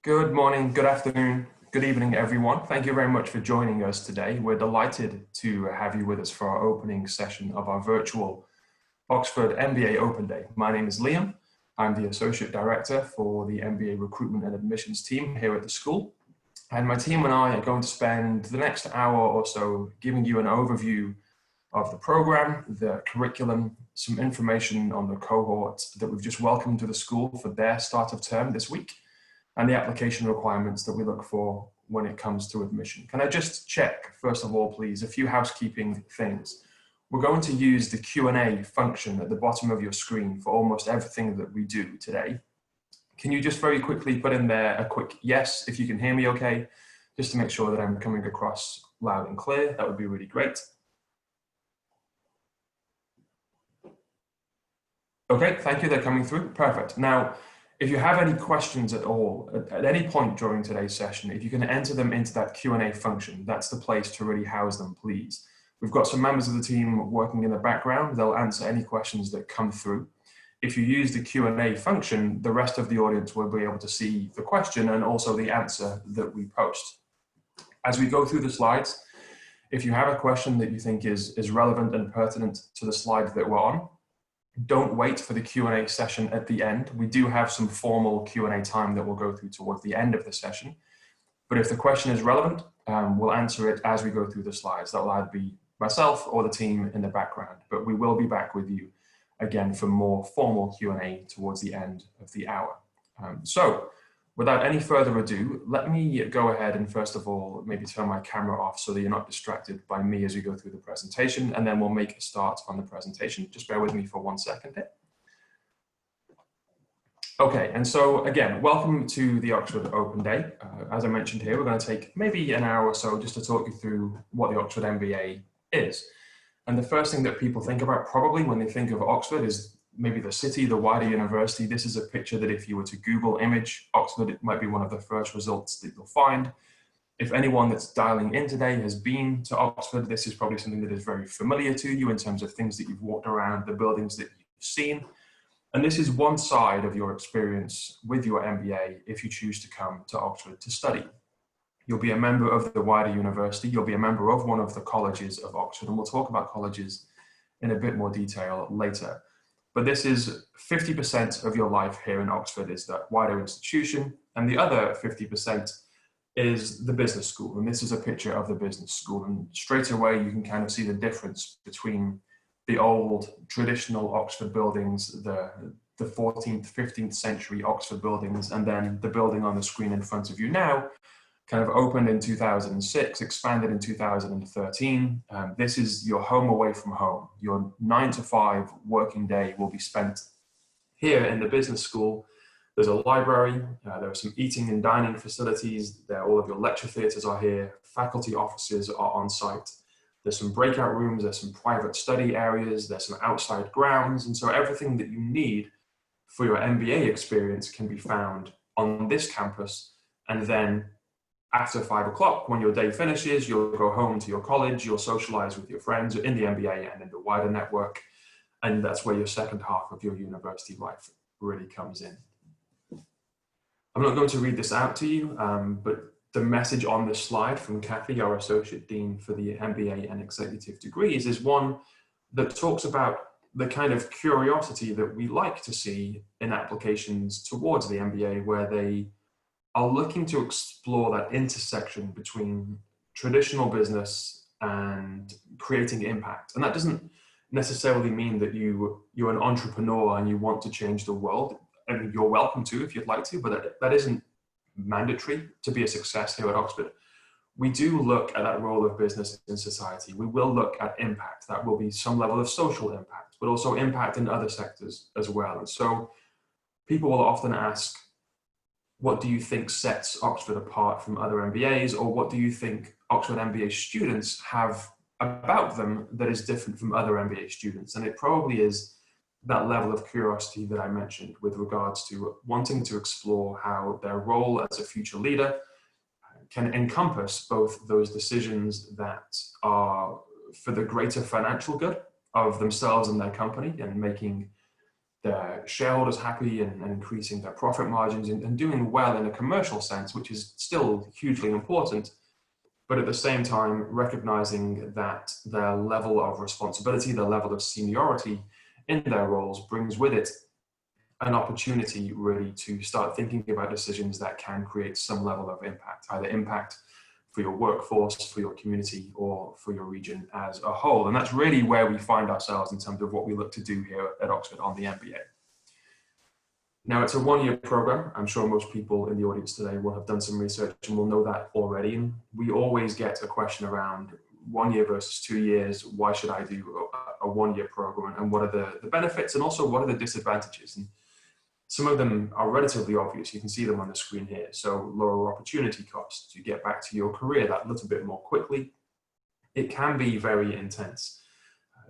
Good morning, good afternoon, good evening, everyone. Thank you very much for joining us today. We're delighted to have you with us for our opening session of our virtual Oxford MBA Open Day. My name is Liam. I'm the Associate Director for the MBA Recruitment and Admissions team here at the school. And my team and I are going to spend the next hour or so giving you an overview of the program, the curriculum, some information on the cohort that we've just welcomed to the school for their start of term this week, and the application requirements that we look for when it comes to admission. Can I just check, first of all, please, a few housekeeping things. We're going to use the Q&A function at the bottom of your screen for almost everything that we do today. Can you just very quickly put in there a quick yes, if you can hear me okay, just to make sure that I'm coming across loud and clear? That would be really great. Okay, thank you, they're coming through, perfect. Now, if you have any questions at all, at any point during today's session, if you can enter them into that Q&A function, that's the place to really house them, please. We've got some members of the team working in the background. They'll answer any questions that come through. If you use the Q&A function, the rest of the audience will be able to see the question and also the answer that we post. As we go through the slides, if you have a question that you think is relevant and pertinent to the slide that we're on, don't wait for the Q&A session at the end. We do have some formal Q&A time that we'll go through towards the end of the session. But if the question is relevant, we'll answer it as we go through the slides. That will either be myself or the team in the background. But we will be back with you again for more formal Q&A towards the end of the hour. So without any further ado, let me go ahead and first of all, maybe turn my camera off so that you're not distracted by me as we go through the presentation, and then we'll make a start on the presentation. Just bear with me for 1 second here. Okay, and so again, welcome to the Oxford Open Day. As I mentioned here, we're going to take maybe an hour or so just to talk you through what the Oxford MBA is. And the first thing that people think about probably when they think of Oxford is maybe the city, the wider university. This is a picture that if you were to Google image Oxford, it might be one of the first results that you'll find. If anyone that's dialing in today has been to Oxford, this is probably something that is very familiar to you in terms of things that you've walked around, the buildings that you've seen. And this is one side of your experience with your MBA if you choose to come to Oxford to study. You'll be a member of the wider university, you'll be a member of one of the colleges of Oxford, and we'll talk about colleges in a bit more detail later. But this is 50% of your life here in Oxford is that wider institution, and the other 50% is the business school. And this is a picture of the business school. And straight away, you can kind of see the difference between the old traditional Oxford buildings, the 14th, 15th century Oxford buildings, and then the building on the screen in front of you now, kind of opened in 2006, expanded in 2013. This is your home away from home. Your 9 to 5 working day will be spent here in the business school. There's a library, there are some eating and dining facilities, all of your lecture theatres are here, faculty offices are on site. There's some breakout rooms, there's some private study areas, there's some outside grounds, and so everything that you need for your MBA experience can be found on this campus. And then after 5 o'clock, when your day finishes, you'll go home to your college, you'll socialize with your friends in the MBA and in the wider network. And that's where your second half of your university life really comes in. I'm not going to read this out to you, but the message on this slide from Kathy, our Associate Dean for the MBA and Executive Degrees, is one that talks about the kind of curiosity that we like to see in applications towards the MBA, where they are looking to explore that intersection between traditional business and creating impact. And that doesn't necessarily mean that you're an entrepreneur and you want to change the world. I mean, you're welcome to if you'd like to, but that isn't mandatory to be a success here at Oxford. We do look at that role of business in society. We will look at impact. That will be some level of social impact, but also impact in other sectors as well. And so people will often ask, what do you think sets Oxford apart from other MBAs, or what do you think Oxford MBA students have about them that is different from other MBA students? And it probably is that level of curiosity that I mentioned with regards to wanting to explore how their role as a future leader can encompass both those decisions that are for the greater financial good of themselves and their company, and making their shareholders happy and increasing their profit margins and doing well in a commercial sense, which is still hugely important, but at the same time recognizing that their level of responsibility, their level of seniority in their roles brings with it an opportunity really to start thinking about decisions that can create some level of impact, either impact for your workforce, for your community, or for your region as a whole. And that's really where we find ourselves in terms of what we look to do here at Oxford on the MBA. Now, it's a one-year program. I'm sure most people in the audience today will have done some research and will know that already. And we always get a question around 1 year versus 2 years. Why should I do a one-year program? And what are the benefits? And also, what are the disadvantages? And some of them are relatively obvious. You can see them on the screen here. So lower opportunity costs. You get back to your career that little bit more quickly. It can be very intense.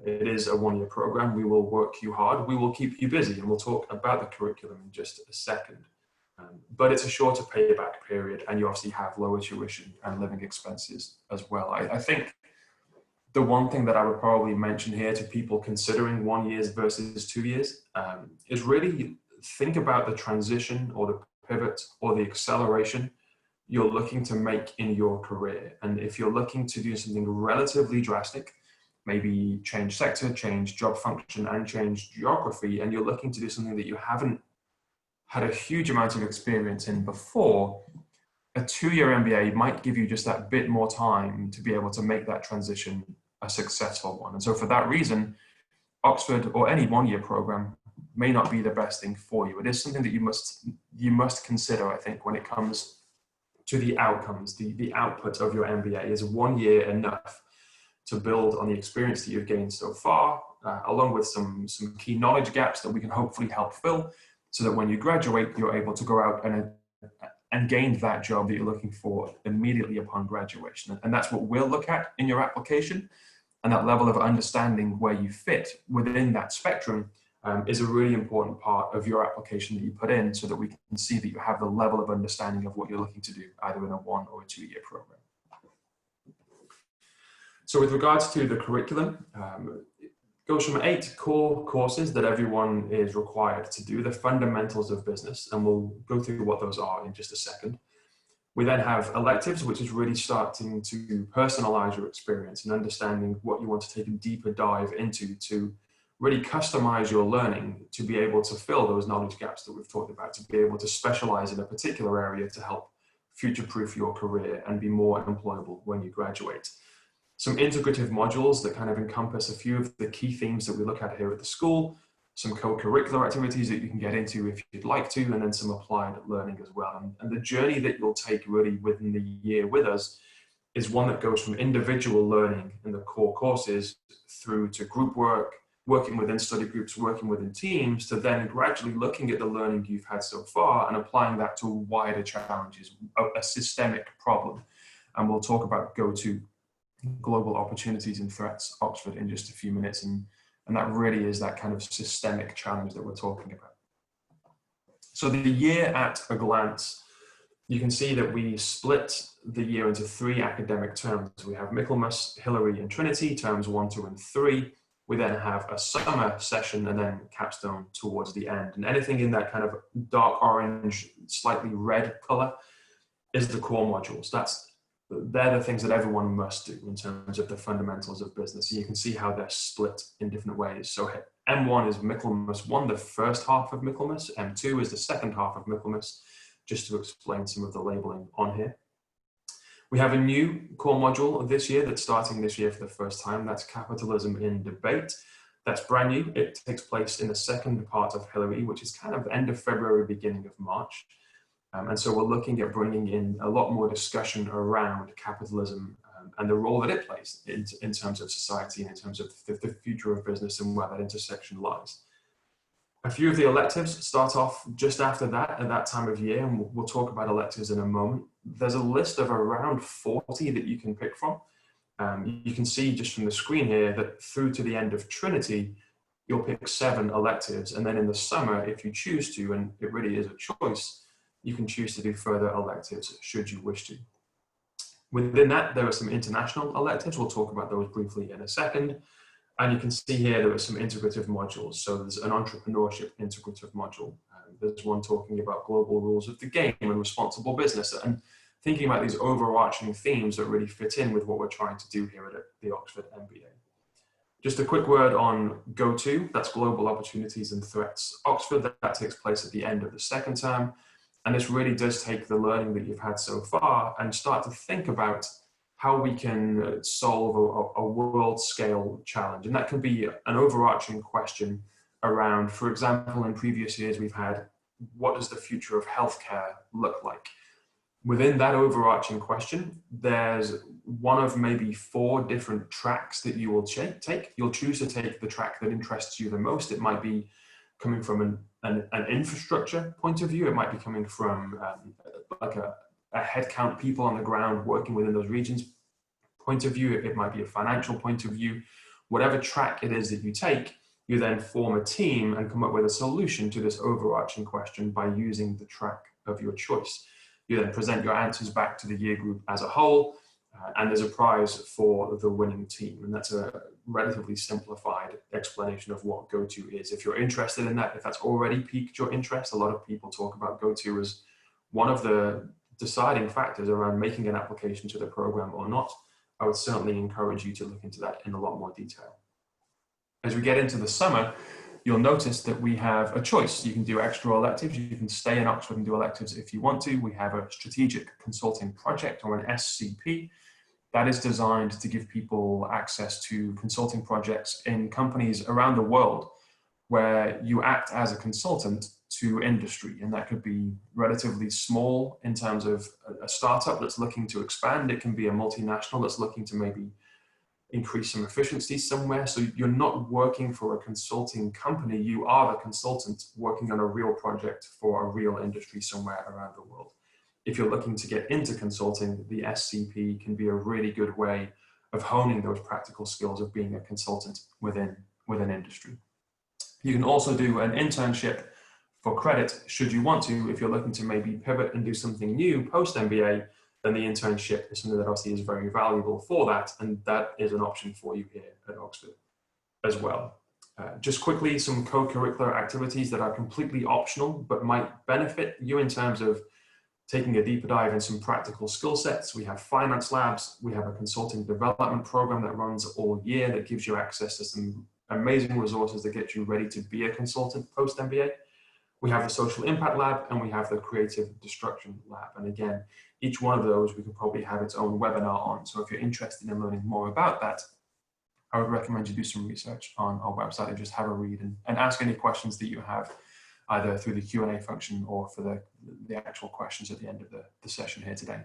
It is a one-year program. We will work you hard. We will keep you busy, and we'll talk about the curriculum in just a second. But it's a shorter payback period, and you obviously have lower tuition and living expenses as well. I think the one thing that I would probably mention here to people considering 1 year versus 2 years is really think about the transition or the pivot or the acceleration you're looking to make in your career. And if you're looking to do something relatively drastic, maybe change sector, change job function, and change geography, and you're looking to do something that you haven't had a huge amount of experience in before, a 2-year MBA might give you just that bit more time to be able to make that transition a successful one. And so for that reason, Oxford or any 1-year program may not be the best thing for you. It is something that you must consider, I think, when it comes to the outcomes, the output of your MBA. Is 1 year enough to build on the experience that you've gained so far, along with some key knowledge gaps that we can hopefully help fill, so that when you graduate, you're able to go out and gain that job that you're looking for immediately upon graduation. And that's what we'll look at in your application. And that level of understanding where you fit within that spectrum is a really important part of your application that you put in, so that we can see that you have the level of understanding of what you're looking to do, either in a 1 or a 2 year program. So with regards to the curriculum, it goes from 8 core courses that everyone is required to do, the fundamentals of business, and we'll go through what those are in just a second. We then have electives, which is really starting to personalize your experience and understanding what you want to take a deeper dive into to really customize your learning to be able to fill those knowledge gaps that we've talked about, to be able to specialize in a particular area to help future-proof your career and be more employable when you graduate. Some integrative modules that kind of encompass a few of the key themes that we look at here at the school, some co-curricular activities that you can get into if you'd like to, and then some applied learning as well. And the journey that you'll take really within the year with us is one that goes from individual learning in the core courses through to group work, working within study groups, working within teams, to then gradually looking at the learning you've had so far and applying that to wider challenges, a systemic problem. And we'll talk about go-to global opportunities and threats, Oxford, in just a few minutes. And that really is that kind of systemic challenge that we're talking about. So the year at a glance, you can see that we split the year into 3 academic terms. We have Michaelmas, Hilary, and Trinity, terms 1, 2, and 3. We then have a summer session and then capstone towards the end. And anything in that kind of dark orange, slightly red color is the core modules. They're the things that everyone must do in terms of the fundamentals of business. And you can see how they're split in different ways. So M1 is Michaelmas 1, the first half of Michaelmas. M2 is the second half of Michaelmas, just to explain some of the labeling on here. We have a new core module this year that's starting this year for the first time. That's Capitalism in Debate. That's brand new. It takes place in the second part of Hilary, which is kind of end of February, beginning of March. And so we're looking at bringing in a lot more discussion around capitalism and the role that it plays in terms of society and in terms of the future of business and where that intersection lies. A few of the electives start off just after that, at that time of year, and we'll talk about electives in a moment. There's a list of around 40 that you can pick from. You can see just from the screen here that through to the end of Trinity, you'll pick 7 electives. And then in the summer, if you choose to, and it really is a choice, you can choose to do further electives should you wish to. Within that, there are some international electives. We'll talk about those briefly in a second. And you can see here there are some integrative modules. So there's an entrepreneurship integrative module. There's one talking about global rules of the game and responsible business, and thinking about these overarching themes that really fit in with what we're trying to do here at the Oxford MBA. Just a quick word on Go-To, that's Global Opportunities and Threats Oxford. That takes place at the end of the second term. And this really does take the learning that you've had so far and start to think about how we can solve a world-scale challenge. And that can be an overarching question around, for example, in previous years we've had, what does the future of healthcare look like? Within that overarching question, there's one of maybe 4 different tracks that you will take. You'll choose to take the track that interests you the most. It might be coming from an infrastructure point of view. It might be coming from like a headcount, people on the ground working within those regions point of view. It might be a financial point of view. Whatever track it is that you take, you then form a team and come up with a solution to this overarching question by using the track of your choice. You then present your answers back to the year group as a whole, and there's a prize for the winning team. And that's a relatively simplified explanation of what Go-To is. If you're interested in that, if that's already piqued your interest, a lot of people talk about Go-To as one of the deciding factors around making an application to the program or not. I would certainly encourage you to look into that in a lot more detail. As we get into the summer, you'll notice that we have a choice. You can do extra electives. You can stay in Oxford and do electives if you want to. We have a strategic consulting project, or an SCP, that is designed to give people access to consulting projects in companies around the world where you act as a consultant to industry. And that could be relatively small in terms of a startup that's looking to expand. It can be a multinational that's looking to maybe increase some efficiency somewhere. So you're not working for a consulting company, you are the consultant working on a real project for a real industry somewhere around the world. If you're looking to get into consulting, the SCP can be a really good way of honing those practical skills of being a consultant within industry. You can also do an internship for credit should you want to. If you're looking to maybe pivot and do something new post-MBA, then the internship is something that obviously is very valuable for that, and that is an option for you here at Oxford as well. Just quickly, some co-curricular activities that are completely optional but might benefit you in terms of taking a deeper dive in some practical skill sets. We have finance labs, we have a consulting development program that runs all year that gives you access to some amazing resources that get you ready to be a consultant post-MBA. We have the social impact lab, and we have the creative destruction lab. And again, each one of those we could probably have its own webinar on. So if you're interested in learning more about that, I would recommend you do some research on our website and just have a read and ask any questions that you have, either through the Q&A function or for the actual questions at the end of the session here today.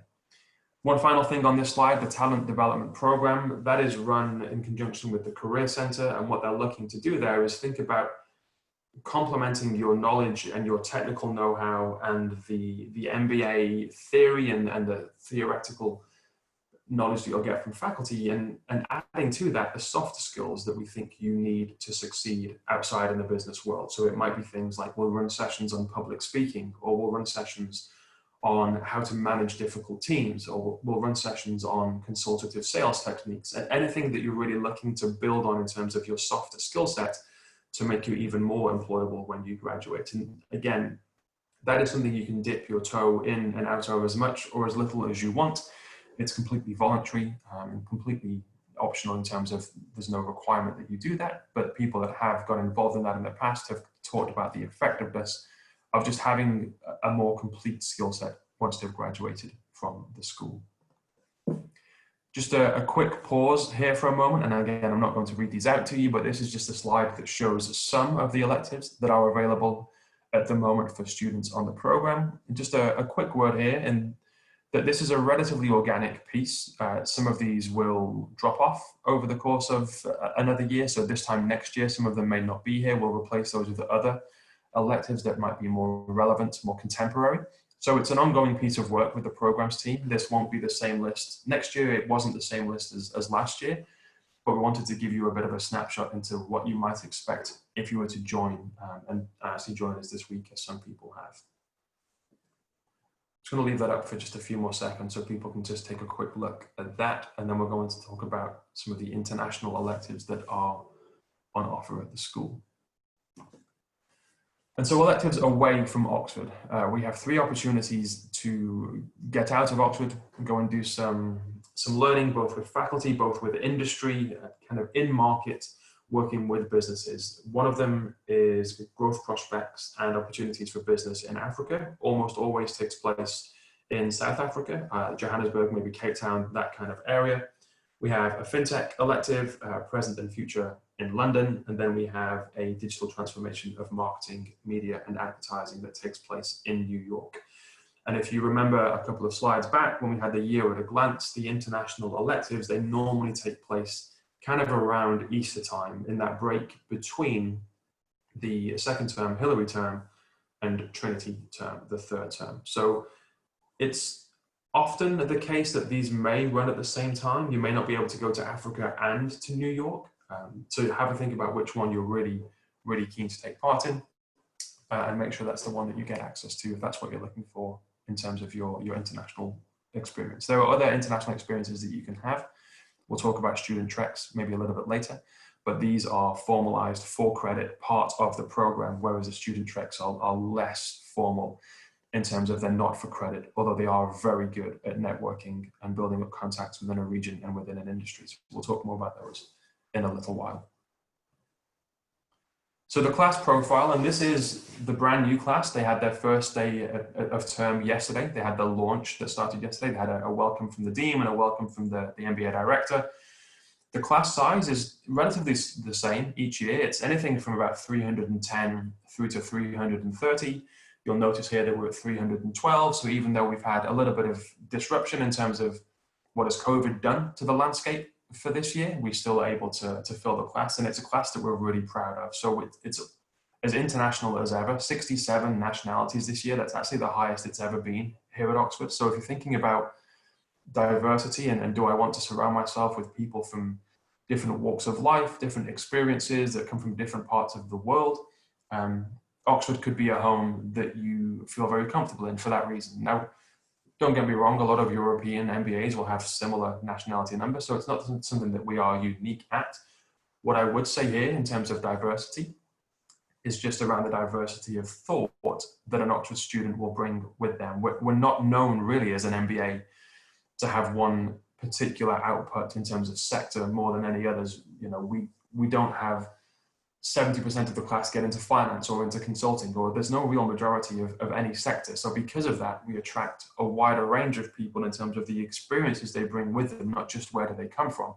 One final thing on this slide, the talent development program, that is run in conjunction with the Career Centre, and what they're looking to do there is think about complementing your knowledge and your technical know-how and the MBA theory and the theoretical knowledge that you'll get from faculty, and adding to that the soft skills that we think you need to succeed outside in the business world. So it might be things like we'll run sessions on public speaking, or we'll run sessions on how to manage difficult teams, or we'll run sessions on consultative sales techniques, and anything that you're really looking to build on in terms of your softer skill set to make you even more employable when you graduate. And again, that is something you can dip your toe in and out of as much or as little as you want. It's completely voluntary and completely optional in terms of there's no requirement that you do that, but people that have got involved in that in the past have talked about the effectiveness of just having a more complete skill set once they've graduated from the school. Just a quick pause here for a moment, and again, I'm not going to read these out to you, but this is just a slide that shows some of the electives that are available at the moment for students on the program. And just a quick word here, and that this is a relatively organic piece. Some of these will drop off over the course of another year, so this time next year, some of them may not be here. We'll replace those with other electives that might be more relevant, more contemporary. So it's an ongoing piece of work with the programs team. This won't be the same list next year. It wasn't the same list as last year, but we wanted to give you a bit of a snapshot into what you might expect if you were to join and actually join us this week, as some people have. Just going to leave that up for just a few more seconds so people can just take a quick look at that, and then we're going to talk about some of the international electives that are on offer at the school. And so electives away from Oxford. We have 3 opportunities to get out of Oxford and go and do some learning, both with faculty, both with industry, kind of in market, working with businesses. One of them is growth prospects and opportunities for business in Africa. Almost always takes place in South Africa, Johannesburg, maybe Cape Town, that kind of area. We have a fintech elective, present and future in London, and then we have a digital transformation of marketing, media, and advertising that takes place in New York. And if you remember a couple of slides back, when we had the year at a glance, the international electives, they normally take place kind of around Easter time, in that break between the second term, Hillary term, and Trinity term, the third term. So it's often the case that these may run at the same time. You may not be able to go to Africa and to New York. So have a think about which one you're really, really keen to take part in, and make sure that's the one that you get access to if that's what you're looking for in terms of your international experience. There are other international experiences that you can have. We'll talk about student treks maybe a little bit later, but these are formalized for credit part of the program, whereas the student treks are less formal in terms of they're not for credit, although they are very good at networking and building up contacts within a region and within an industry. So we'll talk more about those in a little while. So the class profile, and this is the brand new class. They had their first day of term yesterday. They had the launch that started yesterday. They had a welcome from the dean and a welcome from the MBA director. The class size is relatively the same each year. It's anything from about 310 through to 330. You'll notice here that we're at 312. So even though we've had a little bit of disruption in terms of what has COVID done to the landscape for this year, we're still able to fill the class, and it's a class that we're really proud of. So it's as international as ever, 67 nationalities this year. That's actually the highest it's ever been here at Oxford. So if you're thinking about diversity and do I want to surround myself with people from different walks of life, different experiences that come from different parts of the world, Oxford could be a home that you feel very comfortable in for that reason. Now, don't get me wrong, a lot of European MBAs will have similar nationality numbers, so it's not something that we are unique at. What I would say here in terms of diversity is just around the diversity of thought that an Oxford student will bring with them. We're not known really as an MBA to have one particular output in terms of sector more than any others. You know, we don't have 70% of the class get into finance or into consulting, or there's no real majority of any sector. So because of that, we attract a wider range of people in terms of the experiences they bring with them, not just where do they come from.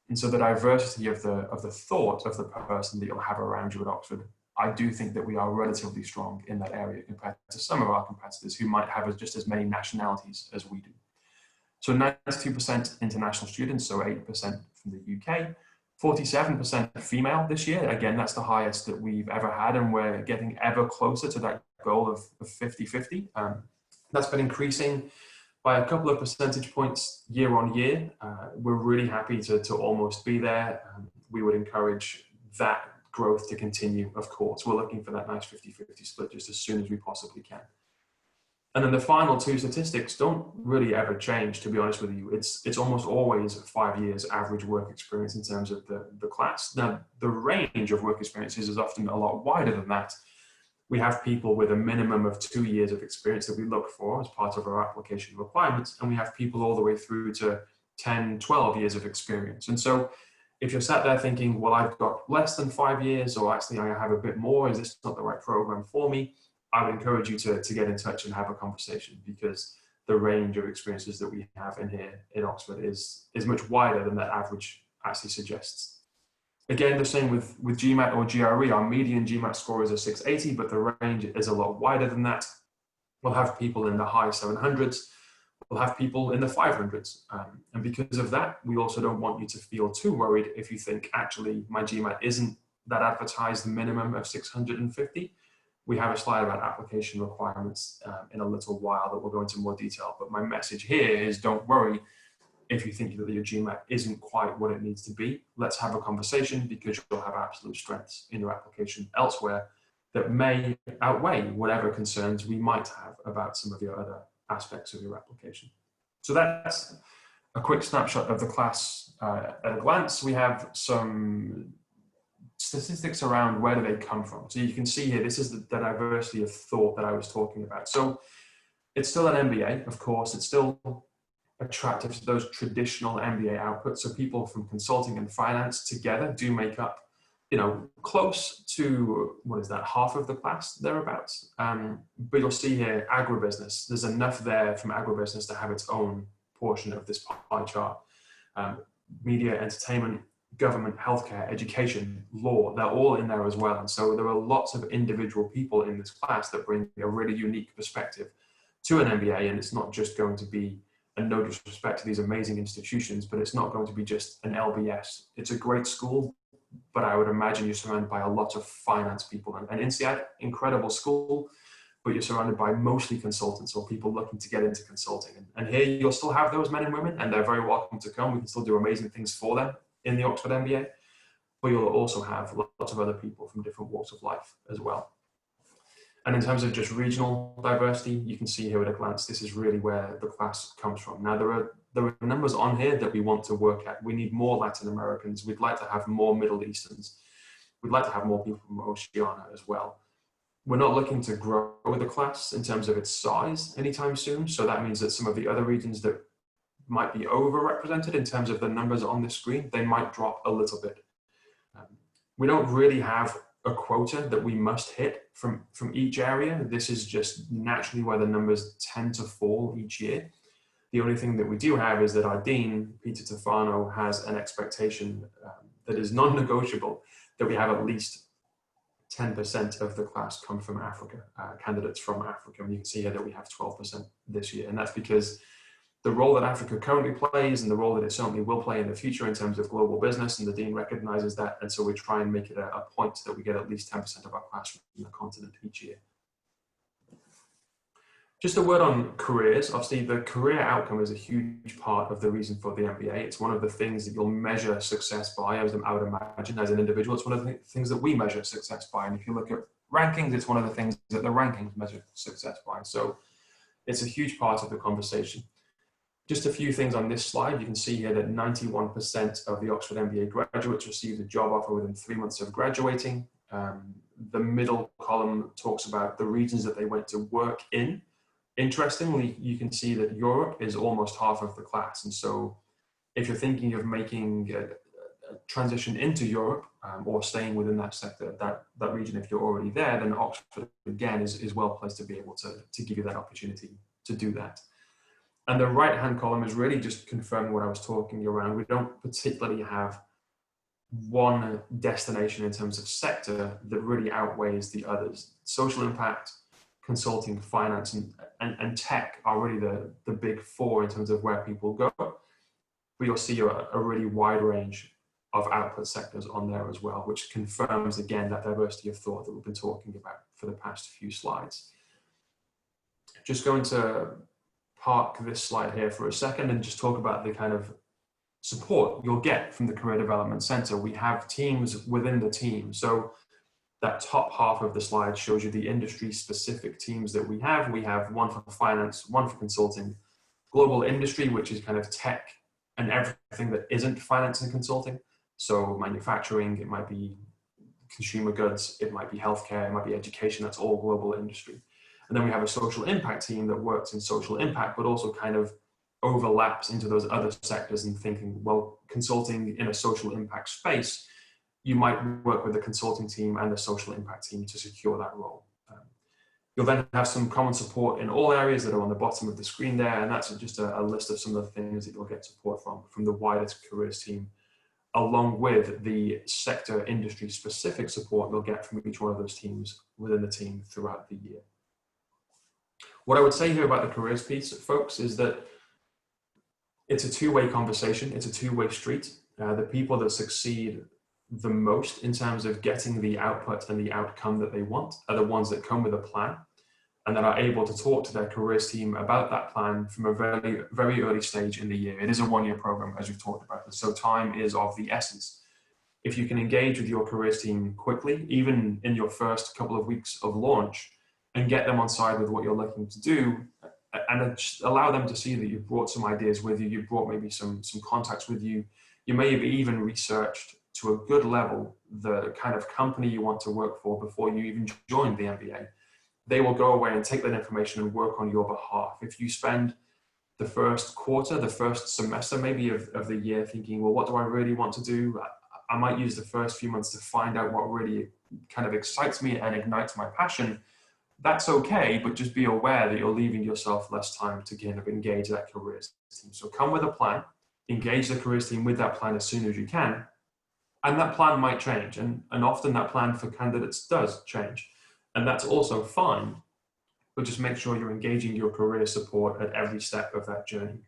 And so the diversity of the thought of the person that you'll have around you at Oxford, I do think that we are relatively strong in that area compared to some of our competitors who might have just as many nationalities as we do. So 92% international students, so 8% from the UK. 47% female this year. Again, that's the highest that we've ever had, and we're getting ever closer to that goal of 50-50. That's been increasing by a couple of percentage points year on year. We're really happy to almost be there. We would encourage that growth to continue, of course. We're looking for that nice 50-50 split just as soon as we possibly can. And then the final 2 statistics don't really ever change, to be honest with you. It's almost always 5 years average work experience in terms of the class. Now, the range of work experiences is often a lot wider than that. We have people with a minimum of 2 years of experience that we look for as part of our application requirements, and we have people all the way through to 10, 12 years of experience. And so if you're sat there thinking, well, I've got less than 5 years, or actually I have a bit more, is this not the right program for me? I would encourage you to get in touch and have a conversation, because the range of experiences that we have in here in Oxford is much wider than that average actually suggests. Again, the same with GMAT or GRE. Our median GMAT score is a 680, but the range is a lot wider than that. We'll have people in the high 700s. We'll have people in the 500s. And because of that, we also don't want you to feel too worried if you think, actually, my GMAT isn't that advertised minimum of 650. We have a slide about application requirements in a little while that we'll go into more detail. But my message here is, don't worry if you think that your GMAT isn't quite what it needs to be. Let's have a conversation, because you'll have absolute strengths in your application elsewhere that may outweigh whatever concerns we might have about some of your other aspects of your application. So that's a quick snapshot of the class at a glance. We have some statistics around where do they come from. So you can see here, this is the diversity of thought that I was talking about. So it's still an MBA, of course, it's still attractive to those traditional MBA outputs. So people from consulting and finance together do make up, you know, close to, what is that, half of the class, thereabouts. But you'll see here, agribusiness, there's enough there from agribusiness to have its own portion of this pie chart. Media, entertainment, government, healthcare, education, law, they're all in there as well. And so there are lots of individual people in this class that bring a really unique perspective to an MBA. And it's not just going to be, and no disrespect to these amazing institutions, but it's not going to be just an LBS. It's a great school, but I would imagine you're surrounded by a lot of finance people. And INSEAD, incredible school, but you're surrounded by mostly consultants or people looking to get into consulting. And here you'll still have those men and women, and they're very welcome to come. We can still do amazing things for them in the Oxford MBA, but you'll also have lots of other people from different walks of life as well. And in terms of just regional diversity, you can see here at a glance, this is really where the class comes from. Now, there are numbers on here that we want to work at. We need more Latin Americans. We'd like to have more Middle Easterns. We'd like to have more people from Oceania as well. We're not looking to grow the class in terms of its size anytime soon. So that means that some of the other regions that might be overrepresented in terms of the numbers on the screen, they might drop a little bit. We don't really have a quota that we must hit from each area. This is just naturally where the numbers tend to fall each year. The only thing that we do have is that our Dean, Peter Tofano, has an expectation that is non-negotiable, that we have at least 10% of the class come from Africa, candidates from Africa. And you can see here that we have 12% this year. And that's because the role that Africa currently plays and the role that it certainly will play in the future in terms of global business, and the Dean recognizes that. And so we try and make it a point that we get at least 10% of our class from the continent each year. Just a word on careers. Obviously, the career outcome is a huge part of the reason for the MBA. It's one of the things that you'll measure success by, as I would imagine, as an individual. It's one of the things that we measure success by. And if you look at rankings, it's one of the things that the rankings measure success by. So it's a huge part of the conversation. Just a few things on this slide. You can see here that 91% of the Oxford MBA graduates received a job offer within 3 months of graduating. The middle column talks about the regions that they went to work in. Interestingly, you can see that Europe is almost half of the class. And so if you're thinking of making a transition into Europe or staying within that sector, that region, if you're already there, then Oxford, again, is well placed to be able to give you that opportunity to do that. And the right-hand column is really just confirming what I was talking around. We don't particularly have one destination in terms of sector that really outweighs the others. Social impact, consulting, finance, and tech are really the big four in terms of where people go. But you'll see a really wide range of output sectors on there as well, which confirms, again, that diversity of thought that we've been talking about for the past few slides. Just going to park this slide here for a second and just talk about the kind of support you'll get from the Career Development Center. We have teams within the team. So that top half of the slide shows you the industry-specific teams that we have. We have one for finance, one for consulting, global industry, which is kind of tech and everything that isn't finance and consulting. So manufacturing, it might be consumer goods, it might be healthcare, it might be education, that's all global industry. And then we have a social impact team that works in social impact, but also kind of overlaps into those other sectors and thinking, well, consulting in a social impact space, you might work with the consulting team and the social impact team to secure that role. You'll then have some common support in all areas that are on the bottom of the screen there, and that's just a list of some of the things that you'll get support from the widest careers team, along with the sector industry specific support you'll get from each one of those teams within the team throughout the year. What I would say here about the careers piece, folks, is that it's a two-way conversation. It's a two-way street. The people that succeed the most in terms of getting the output and the outcome that they want are the ones that come with a plan and that are able to talk to their careers team about that plan from a very, very early stage in the year. It is a one-year program, as we've talked about, so time is of the essence. If you can engage with your careers team quickly, even in your first couple of weeks of launch, and get them on side with what you're looking to do, and just allow them to see that you've brought some ideas with you, you've brought maybe some contacts with you, you may have even researched to a good level the kind of company you want to work for before you even join the MBA. They will go away and take that information and work on your behalf. If you spend the first quarter, the first semester maybe of the year thinking, well, what do I really want to do? I might use the first few months to find out what really kind of excites me and ignites my passion. That's okay, but just be aware that you're leaving yourself less time to kind of engage that careers team. So come with a plan, engage the careers team with that plan as soon as you can. And that plan might change. And often that plan for candidates does change. And that's also fine, but just make sure you're engaging your career support at every step of that journey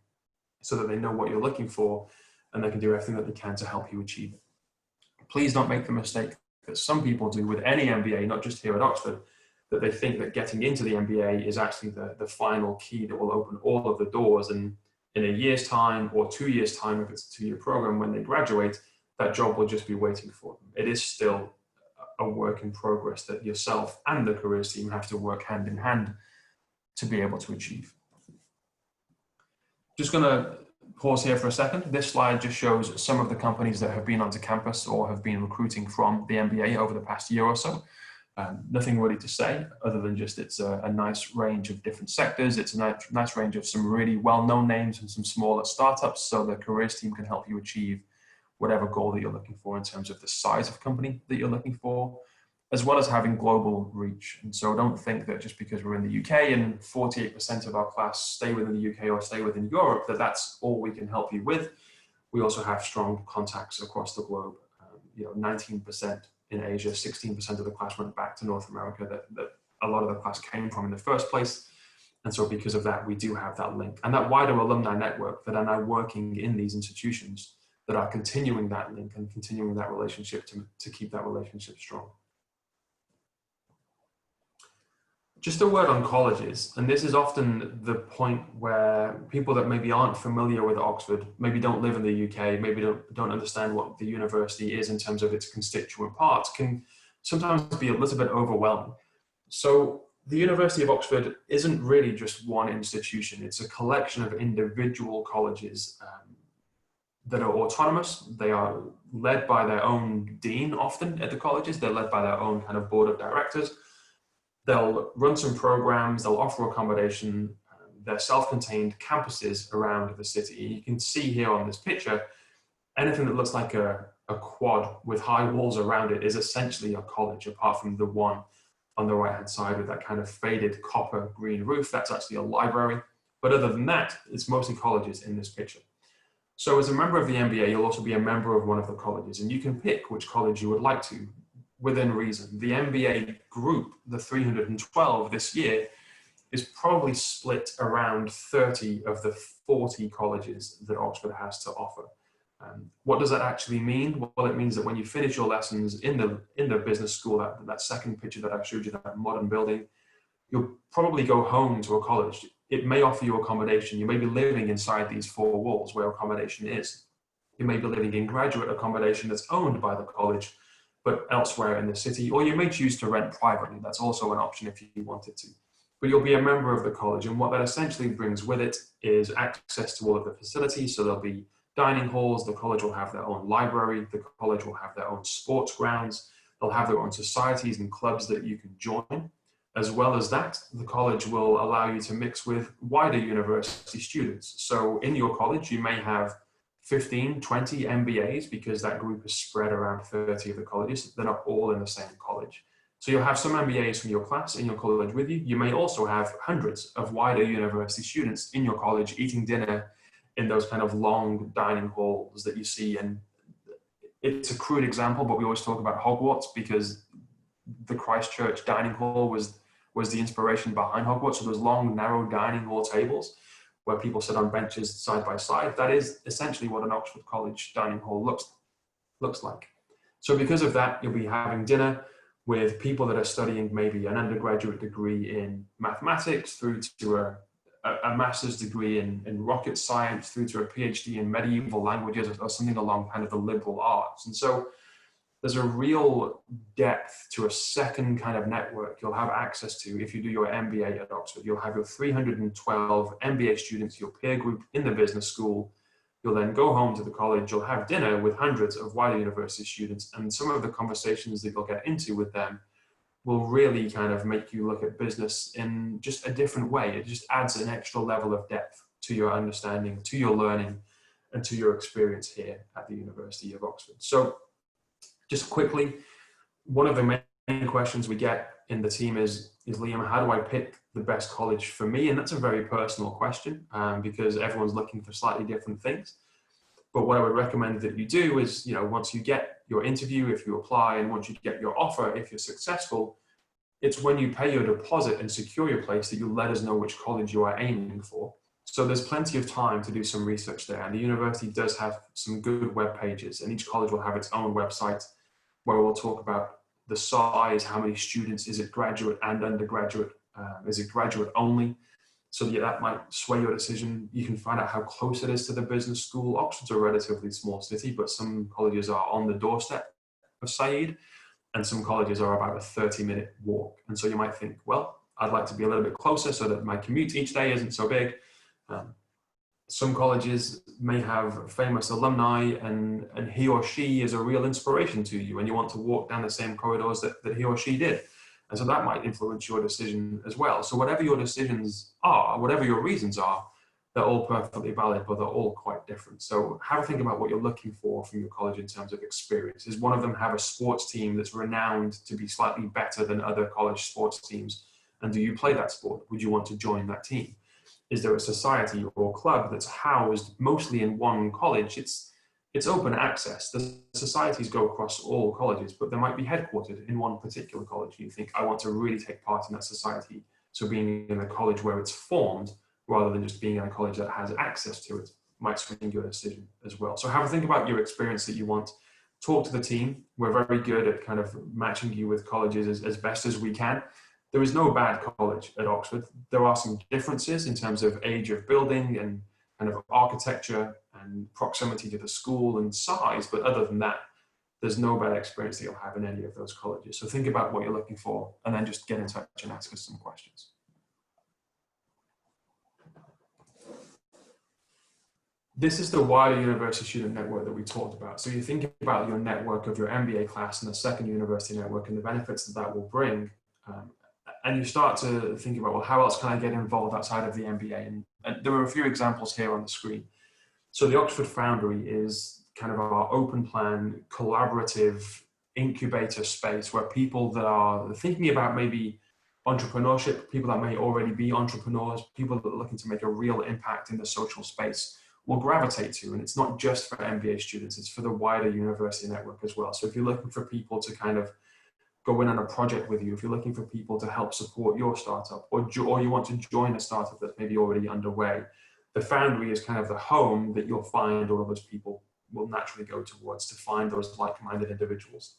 so that they know what you're looking for and they can do everything that they can to help you achieve it. Please don't make the mistake that some people do with any MBA, not just here at Oxford, that they think that getting into the MBA is actually the final key that will open all of the doors. And in a year's time or 2 years' time, if it's a 2-year program, when they graduate, that job will just be waiting for them. It is still a work in progress that yourself and the careers team have to work hand in hand to be able to achieve. Just going to pause here for a second. This slide just shows some of the companies that have been onto campus or have been recruiting from the MBA over the past year or so. Nothing really to say other than just it's a nice range of different sectors. It's a nice range of some really well-known names and some smaller startups, so the careers team can help you achieve whatever goal that you're looking for in terms of the size of company that you're looking for, as well as having global reach. And so don't think that just because we're in the UK and 48% of our class stay within the UK or stay within Europe, that that's all we can help you with. We also have strong contacts across the globe. 19% in Asia, 16% of the class went back to North America that a lot of the class came from in the first place. And so because of that, we do have that link and that wider alumni network that are now working in these institutions that are continuing that link and continuing that relationship to keep that relationship strong. Just a word on colleges, and this is often the point where people that maybe aren't familiar with Oxford, maybe don't live in the UK, maybe don't understand what the university is in terms of its constituent parts, can sometimes be a little bit overwhelming. So the University of Oxford isn't really just one institution, it's a collection of individual colleges that are autonomous. They are led by their own dean often at the colleges, they're led by their own kind of board of directors. They'll run some programs, they'll offer accommodation, they're self-contained campuses around the city. You can see here on this picture, anything that looks like a quad with high walls around it is essentially a college, apart from the one on the right-hand side with that kind of faded copper green roof. That's actually a library. But other than that, it's mostly colleges in this picture. So as a member of the MBA, you'll also be a member of one of the colleges, and you can pick which college you would like to, within reason. The MBA group, the 312 this year, is probably split around 30 of the 40 colleges that Oxford has to offer. What does that actually mean? Well, it means that when you finish your lessons in the business school, that second picture that I showed you, that modern building, you'll probably go home to a college. It may offer you accommodation. You may be living inside these 4 walls where accommodation is. You may be living in graduate accommodation that's owned by the college, but elsewhere in the city, or you may choose to rent privately. That's also an option if you wanted to. But you'll be a member of the college, and what that essentially brings with it is access to all of the facilities. So there'll be dining halls, the college will have their own library, the college will have their own sports grounds, they'll have their own societies and clubs that you can join. As well as that, the college will allow you to mix with wider university students. So in your college, you may have 15, 20 MBAs because that group is spread around 30 of the colleges. They're not all in the same college. So you'll have some MBAs from your class in your college with you. You may also have hundreds of wider university students in your college eating dinner in those kind of long dining halls that you see. And it's a crude example, but we always talk about Hogwarts because the Christchurch dining hall was the inspiration behind Hogwarts. So those long, narrow dining hall tables where people sit on benches side by side. That is essentially what an Oxford College dining hall looks like. So because of that, you'll be having dinner with people that are studying maybe an undergraduate degree in mathematics through to a master's degree in rocket science through to a PhD in medieval languages or something along kind of the liberal arts. And so there's a real depth to a second kind of network you'll have access to if you do your MBA at Oxford. You'll have your 312 MBA students, your peer group in the business school. You'll then go home to the college, you'll have dinner with hundreds of wider university students, and some of the conversations that you'll get into with them will really kind of make you look at business in just a different way. It just adds an extra level of depth to your understanding, to your learning, and to your experience here at the University of Oxford. So just quickly, one of the main questions we get in the team is Liam, how do I pick the best college for me? And that's a very personal question because everyone's looking for slightly different things. But what I would recommend that you do is, once you get your interview, if you apply, and once you get your offer, if you're successful, it's when you pay your deposit and secure your place that you let us know which college you are aiming for. So there's plenty of time to do some research there. And the university does have some good web pages, and each college will have its own website where we'll talk about the size, how many students, is it graduate and undergraduate, is it graduate only? So yeah, that might sway your decision. You can find out how close it is to the business school. Oxford's a relatively small city, but some colleges are on the doorstep of Saïd, and some colleges are about a 30-minute walk. And so you might think, well, I'd like to be a little bit closer so that my commute each day isn't so big. Some colleges may have famous alumni, and he or she is a real inspiration to you, and you want to walk down the same corridors that he or she did. And so that might influence your decision as well. So whatever your decisions are, whatever your reasons are, they're all perfectly valid, but they're all quite different. So have a think about what you're looking for from your college in terms of experience. Does one of them have a sports team that's renowned to be slightly better than other college sports teams? And do you play that sport? Would you want to join that team? Is there a society or club that's housed mostly in one college? It's open access. The societies go across all colleges, but they might be headquartered in one particular college. You think, I want to really take part in that society. So being in a college where it's formed, rather than just being in a college that has access to it, might swing your decision as well. So have a think about your experience that you want. Talk to the team. We're very good at kind of matching you with colleges as best as we can. There is no bad college at Oxford. There are some differences in terms of age of building and kind of architecture and proximity to the school and size, but other than that, there's no bad experience that you'll have in any of those colleges. So think about what you're looking for, and then just get in touch and ask us some questions. This is the wider university student network that we talked about. So you think about your network of your MBA class and the second university network and the benefits that that will bring. And you start to think about, well, how else can I get involved outside of the MBA? And there are a few examples here on the screen. So the Oxford Foundry is kind of our open plan, collaborative incubator space where people that are thinking about maybe entrepreneurship, people that may already be entrepreneurs, people that are looking to make a real impact in the social space will gravitate to. And it's not just for MBA students, it's for the wider university network as well. So if you're looking for people to kind of go in on a project with you, if you're looking for people to help support your startup, or you want to join a startup that's maybe already underway, the Foundry is kind of the home that you'll find all of those people will naturally go towards to find those like-minded individuals.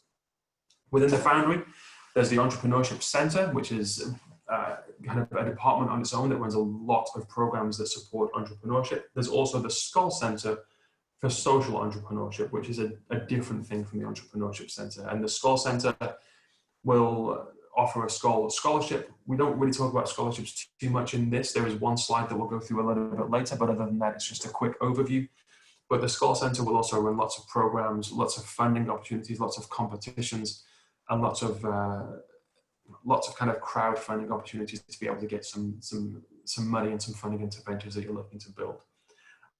Within the Foundry, there's the Entrepreneurship Center, which is kind of a department on its own that runs a lot of programs that support entrepreneurship. There's also the Skull Center for social entrepreneurship, which is a different thing from the Entrepreneurship Center. And the Skull Center will offer a scholarship. We don't really talk about scholarships too much in this. There is one slide that we'll go through a little bit later, but other than that, it's just a quick overview. But the Skull Center will also run lots of programs, lots of funding opportunities, lots of competitions, and lots of kind of crowdfunding opportunities to be able to get some money and some funding into ventures that you're looking to build.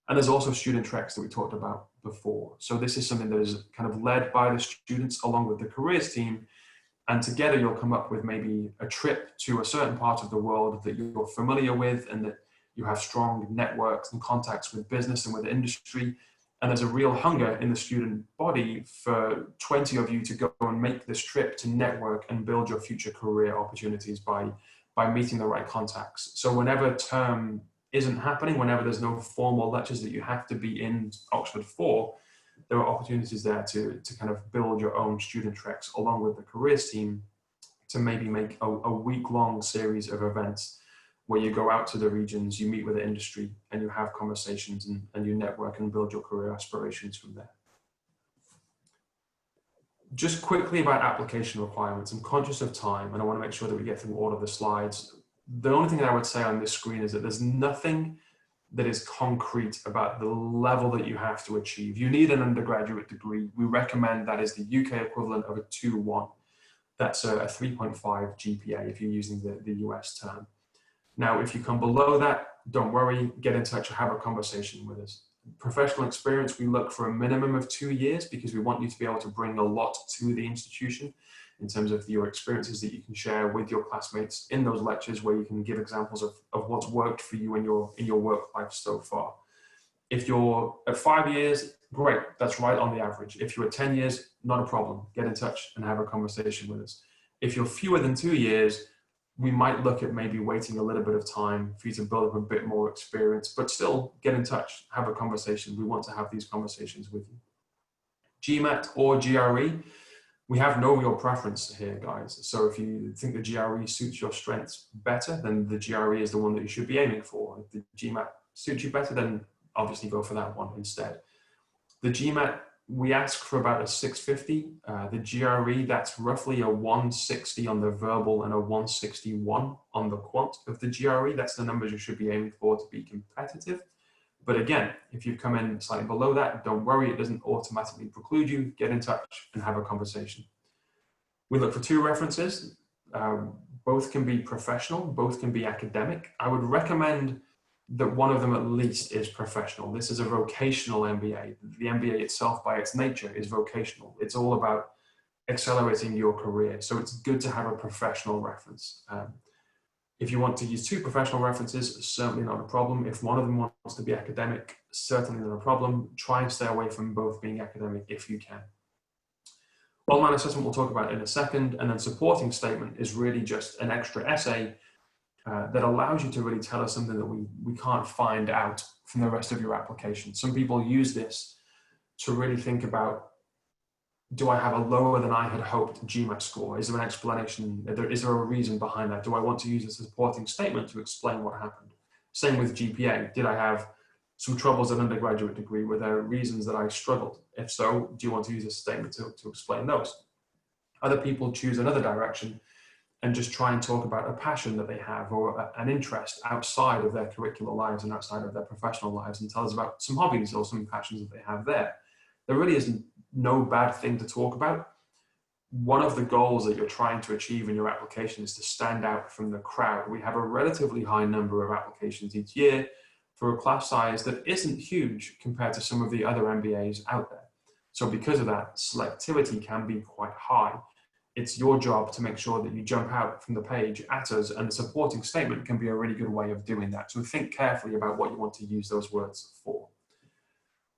And there's also student treks that we talked about before. So this is something that is kind of led by the students along with the careers team. And together you'll come up with maybe a trip to a certain part of the world that you're familiar with and that you have strong networks and contacts with business and with industry. And there's a real hunger in the student body for 20 of you to go and make this trip to network and build your future career opportunities by meeting the right contacts. So whenever term isn't happening, whenever there's no formal lectures that you have to be in Oxford for, there are opportunities there to kind of build your own student treks along with the careers team to maybe make a week-long series of events where you go out to the regions, you meet with the industry, and you have conversations and you network and build your career aspirations from there. Just quickly about application requirements. I'm conscious of time and I want to make sure that we get through all of the slides. The only thing that I would say on this screen is that there's nothing that is concrete about the level that you have to achieve. You need an undergraduate degree. We recommend that is the UK equivalent of a 2-1. That's a 3.5 GPA if you're using the US term. Now, if you come below that, don't worry, get in touch or have a conversation with us. Professional experience, we look for a minimum of 2 years because we want you to be able to bring a lot to the institution in terms of your experiences that you can share with your classmates in those lectures, where you can give examples of what's worked for you in your work life so far. If you're at 5 years, great, that's right on the average. If you're at 10 years, not a problem. Get in touch and have a conversation with us. If you're fewer than 2 years, we might look at maybe waiting a little bit of time for you to build up a bit more experience, but still get in touch, have a conversation. We want to have these conversations with you. GMAT or GRE, we have no real preference here, guys. So if you think the GRE suits your strengths better, then the GRE is the one that you should be aiming for. If the GMAT suits you better, then obviously go for that one instead. The GMAT, we ask for about a 650. The GRE, that's roughly a 160 on the verbal and a 161 on the quant of the GRE. That's the numbers you should be aiming for to be competitive. But again, if you come in slightly below that, don't worry, it doesn't automatically preclude you. Get in touch and have a conversation. We look for 2 references. Both can be professional, both can be academic. I would recommend that one of them at least is professional. This is a vocational MBA. The MBA itself by its nature is vocational. It's all about accelerating your career. So it's good to have a professional reference. If you want to use 2 professional references, certainly not a problem. If one of them wants to be academic, certainly not a problem. Try and stay away from both being academic if you can. Online assessment we'll talk about in a second, and then supporting statement is really just an extra essay that allows you to really tell us something that we can't find out from the rest of your application. Some people use this to really think about, do I have a lower than I had hoped GMAT score? Is there an explanation? Is there a reason behind that? Do I want to use a supporting statement to explain what happened? Same with GPA. Did I have some troubles at undergraduate degree? Were there reasons that I struggled? If so, do you want to use a statement to explain those? Other people choose another direction and just try and talk about a passion that they have or an interest outside of their curricular lives and outside of their professional lives, and tell us about some hobbies or some passions that they have there. There really isn't no bad thing to talk about. One of the goals that you're trying to achieve in your application is to stand out from the crowd. We have a relatively high number of applications each year for a class size that isn't huge compared to some of the other MBAs out there. So because of that, selectivity can be quite high. It's your job to make sure that you jump out from the page at us, and the supporting statement can be a really good way of doing that. So think carefully about what you want to use those words for.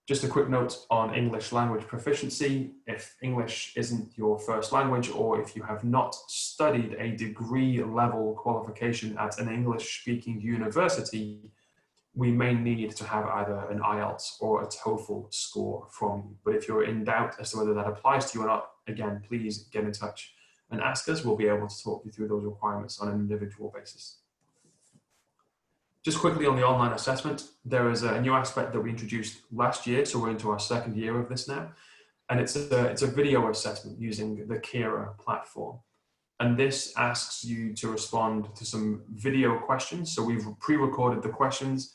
Just a quick note on English language proficiency. If English isn't your first language, or if you have not studied a degree level qualification at an English speaking university, we may need to have either an IELTS or a TOEFL score from you. But if you're in doubt as to whether that applies to you or not, again, please get in touch and ask us. We'll be able to talk you through those requirements on an individual basis. Just quickly on the online assessment, there is a new aspect that we introduced last year, so we're into our 2nd year of this now, and it's a video assessment using the Kira platform. And this asks you to respond to some video questions. So we've pre-recorded the questions.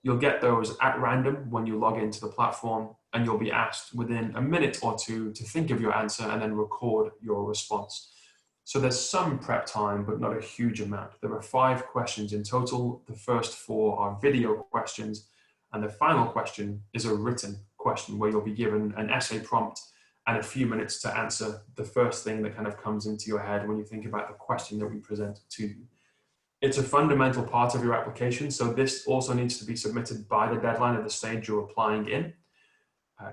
You'll get those at random when you log into the platform, and you'll be asked within a minute or 2 to think of your answer and then record your response. So there's some prep time, but not a huge amount. There are 5 questions in total. The first 4 are video questions, and the final question is a written question where you'll be given an essay prompt and a few minutes to answer the first thing that kind of comes into your head when you think about the question that we present to you. It's a fundamental part of your application, so this also needs to be submitted by the deadline at the stage you're applying in.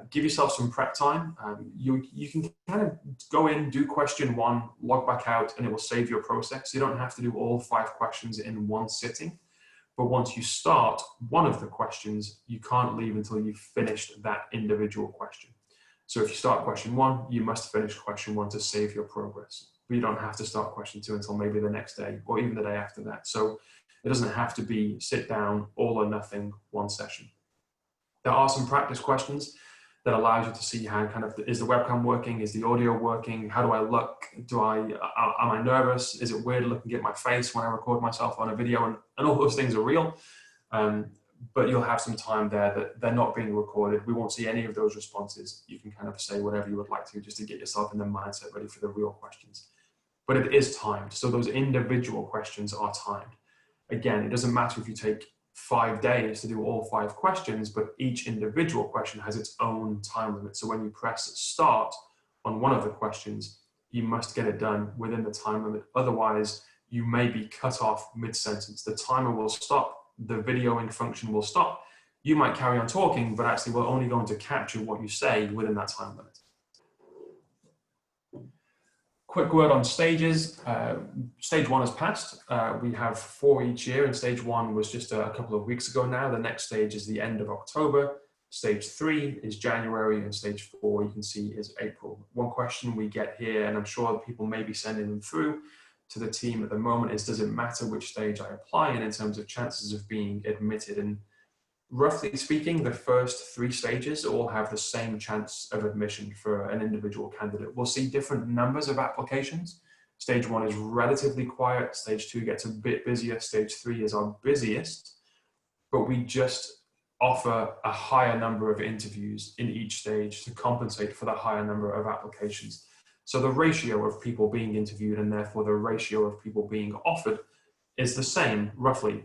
Give yourself some prep time. You can kind of go in, do question 1, log back out, and it will save your process. You don't have to do all 5 questions in one sitting, but once you start one of the questions, you can't leave until you've finished that individual question. So if you start question 1, you must finish question 1 to save your progress. But you don't have to start question 2 until maybe the next day or even the day after that. So it doesn't have to be sit down, all or nothing, one session. There are some practice questions that allows you to see how is the webcam working? Is the audio working? How do I look? Am I nervous? Is it weird looking at my face when I record myself on a video? And all those things are real. but you'll have some time there that they're not being recorded. We won't see any of those responses. You can kind of say whatever you would like to just to get yourself in the mindset ready for the real questions. But it is timed. So those individual questions are timed. Again, it doesn't matter if you take 5 days to do all 5 questions, but each individual question has its own time limit. So when you press start on one of the questions, you must get it done within the time limit. Otherwise, you may be cut off mid-sentence. The timer will stop, the videoing function will stop. You might carry on talking, but actually we're only going to capture what you say within that time limit. Quick word on stages. Stage 1 has passed. We have 4 each year, and stage 1 was just a couple of weeks ago now. The next stage is the end of October. Stage 3 is January, and stage 4 you can see is April. One question we get here, and I'm sure people may be sending them through to the team at the moment, is does it matter which stage I apply in terms of chances of being admitted? And roughly speaking, the first 3 stages all have the same chance of admission for an individual candidate. We'll see different numbers of applications. Stage 1 is relatively quiet, stage 2 gets a bit busier, stage 3 is our busiest, but we just offer a higher number of interviews in each stage to compensate for the higher number of applications. So the ratio of people being interviewed and therefore the ratio of people being offered is the same roughly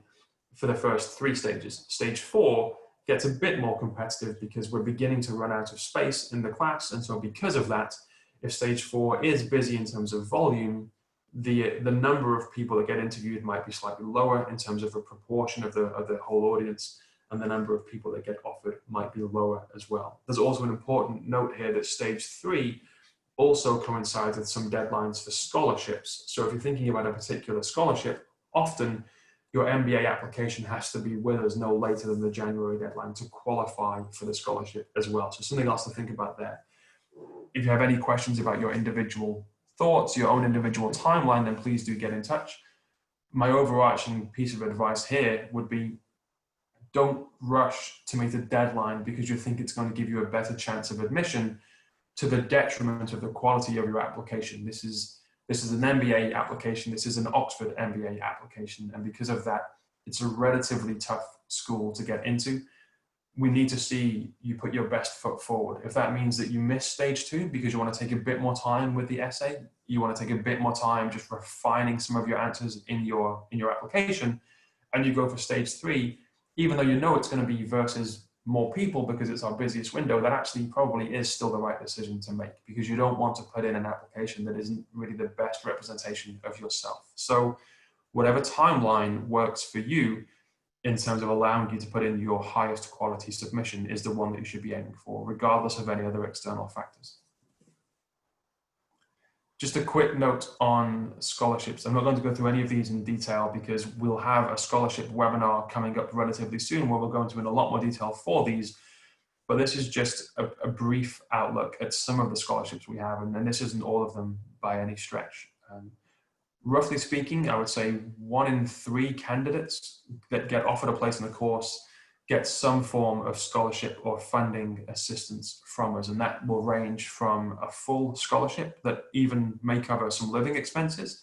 for the first 3 stages. Stage 4 gets a bit more competitive because we're beginning to run out of space in the class. And so because of that, if stage 4 is busy in terms of volume, the number of people that get interviewed might be slightly lower in terms of a proportion of the whole audience, and the number of people that get offered might be lower as well. There's also an important note here that stage 3 also coincides with some deadlines for scholarships. So if you're thinking about a particular scholarship, often your MBA application has to be with us no later than the January deadline to qualify for the scholarship as well. So something else to think about there. If you have any questions about your individual thoughts, your own individual timeline, then please do get in touch. My overarching piece of advice here would be, don't rush to meet a deadline because you think it's going to give you a better chance of admission to the detriment of the quality of your application. This is an MBA application. This is an Oxford MBA application. And because of that, it's a relatively tough school to get into. We need to see you put your best foot forward. If that means that you miss stage 2 because you want to take a bit more time with the essay, you want to take a bit more time just refining some of your answers in your application, and you go for stage 3, even though you know it's going to be versus more people because it's our busiest window, that actually probably is still the right decision to make, because you don't want to put in an application that isn't really the best representation of yourself. So whatever timeline works for you in terms of allowing you to put in your highest quality submission is the one that you should be aiming for, regardless of any other external factors. Just a quick note on scholarships. I'm not going to go through any of these in detail because we'll have a scholarship webinar coming up relatively soon where we'll go into in a lot more detail for these. But this is just a brief outlook at some of the scholarships we have, and this isn't all of them by any stretch. Roughly speaking, I would say 1 in 3 candidates that get offered a place in the course get some form of scholarship or funding assistance from us. And that will range from a full scholarship that even may cover some living expenses,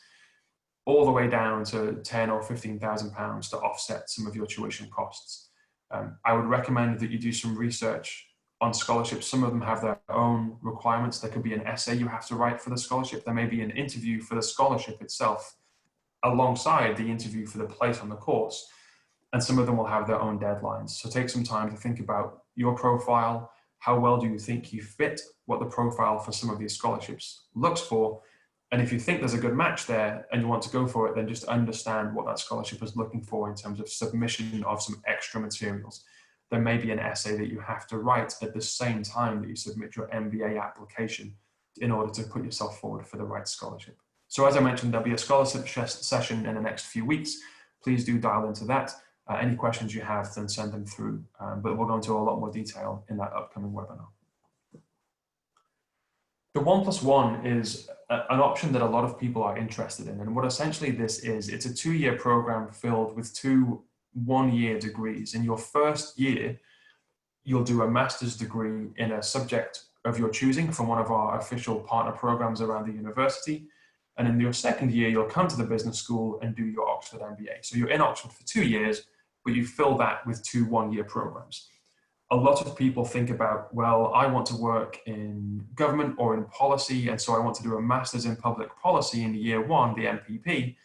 all the way down to £10,000 or £15,000 to offset some of your tuition costs. I would recommend that you do some research on scholarships. Some of them have their own requirements. There could be an essay you have to write for the scholarship. There may be an interview for the scholarship itself alongside the interview for the place on the course. And some of them will have their own deadlines. So take some time to think about your profile. How well do you think you fit what the profile for some of these scholarships looks for? And if you think there's a good match there and you want to go for it, then just understand what that scholarship is looking for in terms of submission of some extra materials. There may be an essay that you have to write at the same time that you submit your MBA application in order to put yourself forward for the right scholarship. So as I mentioned, there'll be a scholarship session in the next few weeks. Please do dial into that. Any questions you have, then send them through, but we'll go into a lot more detail in that upcoming webinar. The 1+1 is an option that a lot of people are interested in, and what essentially this is, it's a 2-year program filled with 2 1-year degrees. In your first year, you'll do a master's degree in a subject of your choosing from one of our official partner programs around the university. And in your second year, you'll come to the business school and do your Oxford MBA. So you're in Oxford for 2 years, but you fill that with 2 one-year programs. A lot of people think about, well, I want to work in government or in policy, and so I want to do a master's in public policy in year 1, the MPP,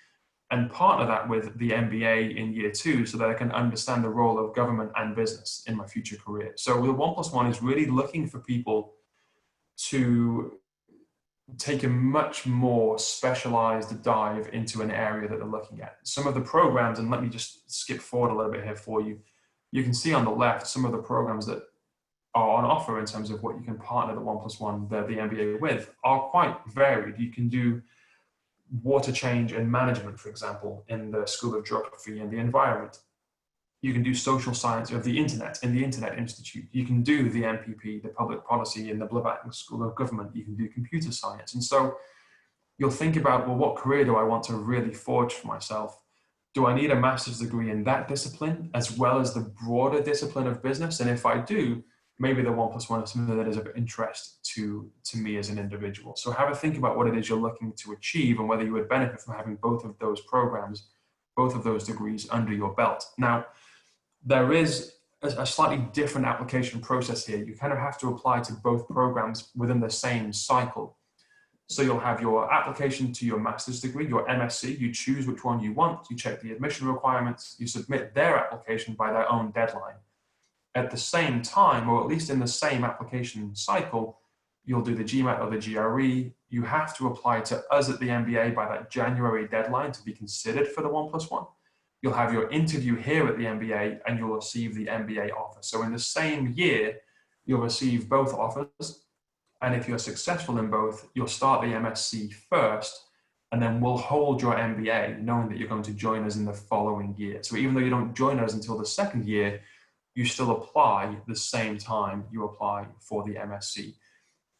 and partner that with the MBA in year 2 so that I can understand the role of government and business in my future career. So the 1+1 is really looking for people to take a much more specialized dive into an area that they're looking at. Some of the programs, and let me just skip forward a little bit here for you. You can see on the left some of the programs that are on offer in terms of what you can partner the 1+1, the MBA with, are quite varied. You can do water change and management, for example, in the School of Geography and the Environment. You can do social science of the internet in the Internet Institute. You can do the MPP, the public policy in the Blavatnik School of Government. You can do computer science. And so you'll think about, well, what career do I want to really forge for myself? Do I need a master's degree in that discipline as well as the broader discipline of business? And if I do, maybe the 1+1 is something that is of interest to me as an individual. So have a think about what it is you're looking to achieve and whether you would benefit from having both of those programs, both of those degrees under your belt. Now, there is a slightly different application process here. You kind of have to apply to both programs within the same cycle. So you'll have your application to your master's degree, your MSc, you choose which one you want, you check the admission requirements, you submit their application by their own deadline. At the same time, or at least in the same application cycle, you'll do the GMAT or the GRE. You have to apply to us at the MBA by that January deadline to be considered for the 1+1. You'll have your interview here at the MBA and you'll receive the MBA offer. So in the same year, you'll receive both offers. And if you're successful in both, you'll start the MSc first, and then we'll hold your MBA knowing that you're going to join us in the following year. So even though you don't join us until the second year, you still apply the same time you apply for the MSc.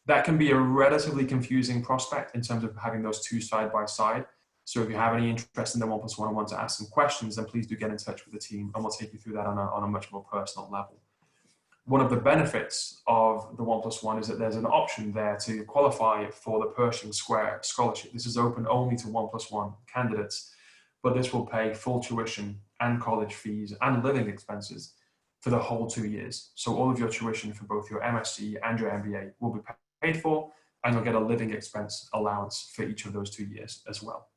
That can be a relatively confusing prospect in terms of having those two side by side. So if you have any interest in the 1+1 and want to ask some questions, then please do get in touch with the team and we'll take you through that on a much more personal level. One of the benefits of the 1+1 is that there's an option there to qualify for the Pershing Square Scholarship. This is open only to 1+1 candidates, but this will pay full tuition and college fees and living expenses for the whole 2 years. So all of your tuition for both your MSc and your MBA will be paid for, and you'll get a living expense allowance for each of those 2 years as well.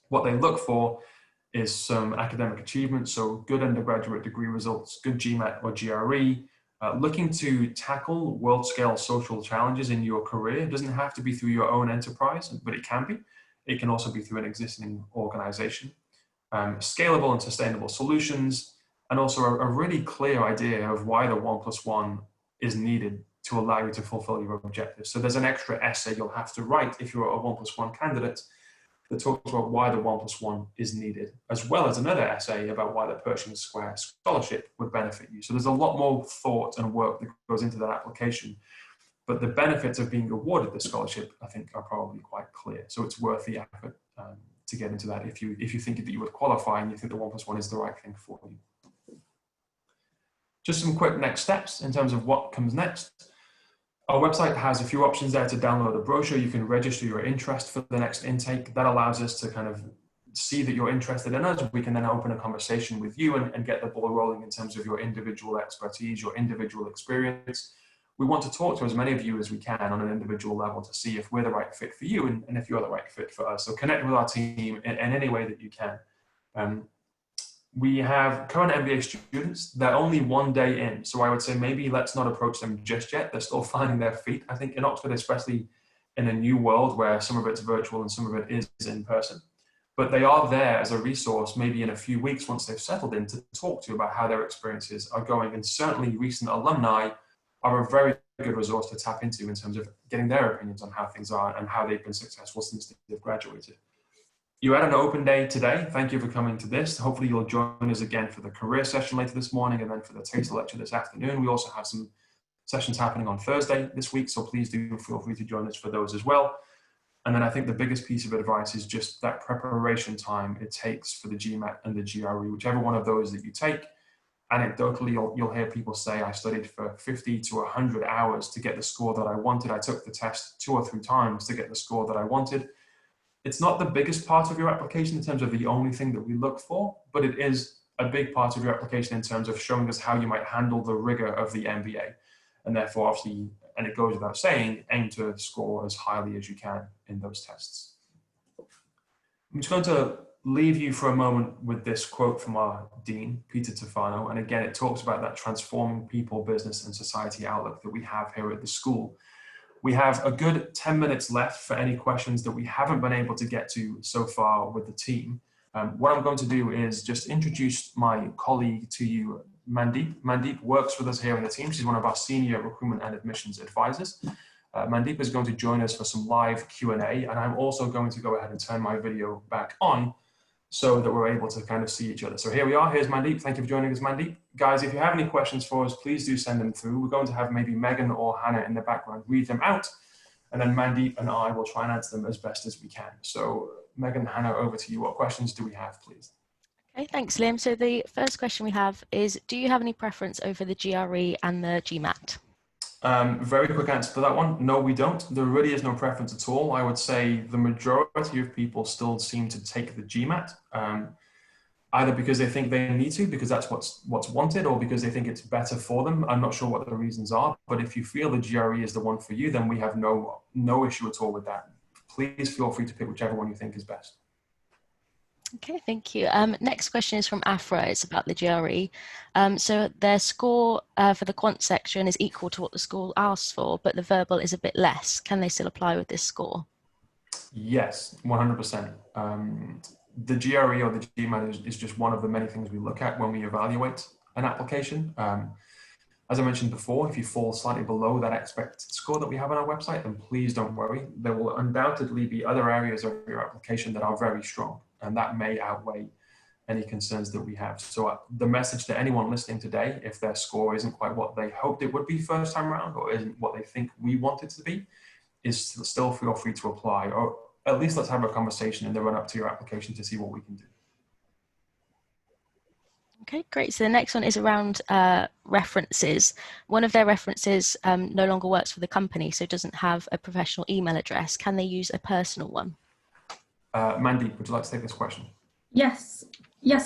What they look for is some academic achievement, so good undergraduate degree results, good GMAT or GRE, looking to tackle world-scale social challenges in your career. It doesn't have to be through your own enterprise, but it can be. It can also be through an existing organization. Scalable and sustainable solutions, and also a really clear idea of why the 1+1 is needed to allow you to fulfill your objectives. So there's an extra essay you'll have to write if you're a 1+1 candidate that talks about why the 1+1 is needed, as well as another essay about why the Pershing Square Scholarship would benefit you. So there's a lot more thought and work that goes into that application, but the benefits of being awarded the scholarship, I think, are probably quite clear. So it's worth the effort to get into that if you think that you would qualify and you think the 1+1 is the right thing for you. Just some quick next steps in terms of what comes next. Our website has a few options there to download a brochure. You can register your interest for the next intake. That allows us to kind of see that you're interested in us. We can then open a conversation with you and get the ball rolling in terms of your individual expertise, your individual experience. We want to talk to as many of you as we can on an individual level to see if we're the right fit for you and if you're the right fit for us. So connect with our team in any way that you can. We have current MBA students. They're only 1 day in, so I would say maybe let's not approach them just yet. They're still finding their feet. I think in Oxford, especially in a new world where some of it's virtual and some of it is in person, but they are there as a resource maybe in a few weeks once they've settled in to talk to you about how their experiences are going. And certainly recent alumni are a very good resource to tap into in terms of getting their opinions on how things are and how they've been successful since they've graduated. You had an open day today. Thank you for coming to this. Hopefully you'll join us again for the career session later this morning and then for the taster lecture this afternoon. We also have some sessions happening on Thursday this week, so please do feel free to join us for those as well. And then I think the biggest piece of advice is just that preparation time it takes for the GMAT and the GRE, whichever one of those that you take. Anecdotally, you'll hear people say, I studied for 50 to 100 hours to get the score that I wanted. I took the test 2 or 3 times to get the score that I wanted. It's not the biggest part of your application in terms of the only thing that we look for, but it is a big part of your application in terms of showing us how you might handle the rigor of the MBA. And therefore, obviously, and it goes without saying, aim to score as highly as you can in those tests. I'm just going to leave you for a moment with this quote from our Dean, Peter Tufano. And again, it talks about that transforming people, business, and society outlook that we have here at the school. We have a good 10 minutes left for any questions that we haven't been able to get to so far with the team. What I'm going to do is just introduce my colleague to you, Mandeep. Mandeep works with us here in the team. She's one of our senior recruitment and admissions advisors. Mandeep is going to join us for some live Q&A, and I'm also going to go ahead and turn my video back on so that we're able to kind of see each other. So here we are. Here's Mandeep. Thank you for joining us, Mandeep. Guys, if you have any questions for us, please do send them through. We're going to have maybe Megan or Hannah in the background read them out, and then Mandeep and I will try and answer them as best as we can. So Megan, Hannah, over to you. What questions do we have, please? Okay, thanks, Liam. So the first question we have is, do you have any preference over the GRE and the GMAT? Very quick answer to that one. No, we don't. There really is no preference at all. I would say the majority of people still seem to take the GMAT, either because they think they need to, because that's what's wanted, or because they think it's better for them. I'm not sure what the reasons are, but if you feel the GRE is the one for you, then we have no issue at all with that. Please feel free to pick whichever one you think is best. Okay, thank you. Next question is from Afra. It's about the GRE. So their score for the quant section is equal to what the school asks for, but the verbal is a bit less. Can they still apply with this score? Yes, 100%. The GRE or the GMAT is just one of the many things we look at when we evaluate an application. As I mentioned before, if you fall slightly below that expected score that we have on our website, then please don't worry. There will undoubtedly be other areas of your application that are very strong, and that may outweigh any concerns that we have. So the message to anyone listening today, if their score isn't quite what they hoped it would be first time around, or isn't what they think we want it to be, is still feel free to apply, or at least let's have a conversation in the run up to your application to see what we can do. Okay, great. So the next one is around references. One of their references no longer works for the company, so doesn't have a professional email address. Can they use a personal one? Mandeep, would you like to take this question? Yes,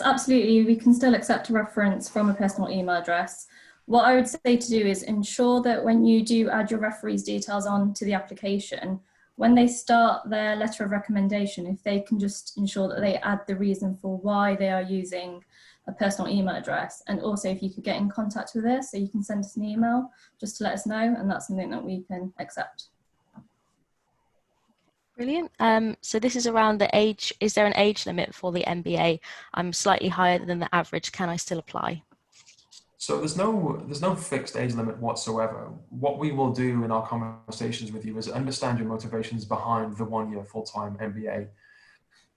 absolutely. We can still accept a reference from a personal email address. What I would say to do is ensure that when you do add your referee's details on to the application, when they start their letter of recommendation, if they can just ensure that they add the reason for why they are using a personal email address. And also if you could get in contact with us, so you can send us an email just to let us know, and that's something that we can accept. Brilliant. So this is around the age. Is there an age limit for the MBA? I'm slightly higher than the average. Can I still apply? So there's no fixed age limit whatsoever. What we will do in our conversations with you is understand your motivations behind the 1-year full-time MBA.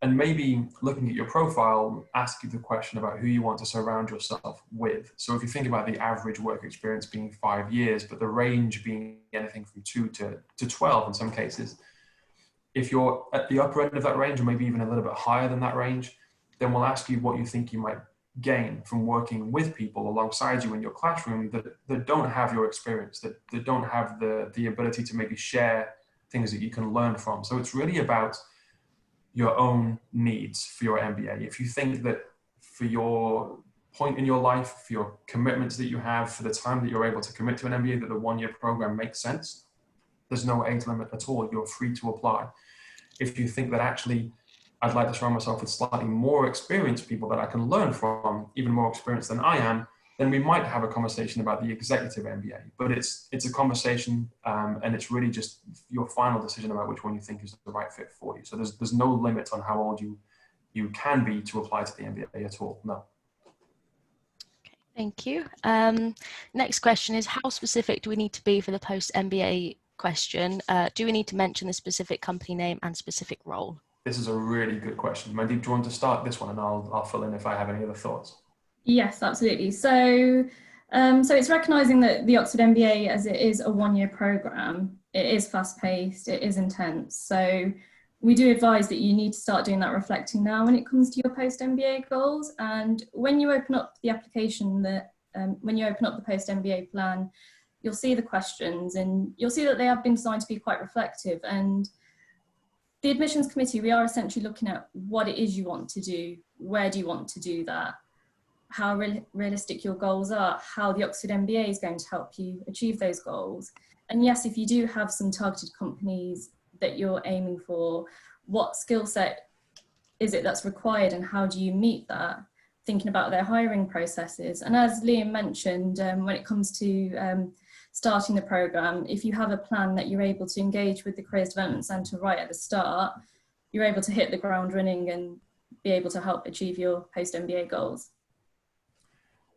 And maybe looking at your profile, ask you the question about who you want to surround yourself with. So if you think about the average work experience being 5 years, but the range being anything from 2 to 12 in some cases, if you're at the upper end of that range, or maybe even a little bit higher than that range, then we'll ask you what you think you might gain from working with people alongside you in your classroom that don't have your experience, that don't have the ability to maybe share things that you can learn from. So it's really about your own needs for your MBA. If you think that for your point in your life, for your commitments that you have, for the time that you're able to commit to an MBA, that the 1-year program makes sense, there's no age limit at all. You're free to apply. If you think that actually I'd like to surround myself with slightly more experienced people that I can learn from, even more experienced than I am, then we might have a conversation about the executive MBA. But it's a conversation, and it's really just your final decision about which one you think is the right fit for you. So there's no limit on how old you can be to apply to the MBA at all. No. Okay, thank you. Next question is, how specific do we need to be for the post-MBA question? Do we need to mention the specific company name and specific role? This is a really good question. Mandeep, do you want to start this one, and I'll fill in if I have any other thoughts? Yes, absolutely. So it's recognising that the Oxford MBA, as it is a 1-year programme, it is fast-paced, it is intense. So we do advise that you need to start doing that reflecting now when it comes to your post-MBA goals. And when you open up the application, when you open up the post-MBA plan, you'll see the questions, and you'll see that they have been designed to be quite reflective. And the admissions committee, we are essentially looking at what it is you want to do, where do you want to do that, how realistic your goals are, how the Oxford MBA is going to help you achieve those goals. And yes, if you do have some targeted companies that you're aiming for, what skill set is it that's required and how do you meet that? Thinking about their hiring processes. And as Liam mentioned, when it comes to starting the programme, if you have a plan that you're able to engage with the Careers Development Centre right at the start, you're able to hit the ground running and be able to help achieve your post-MBA goals.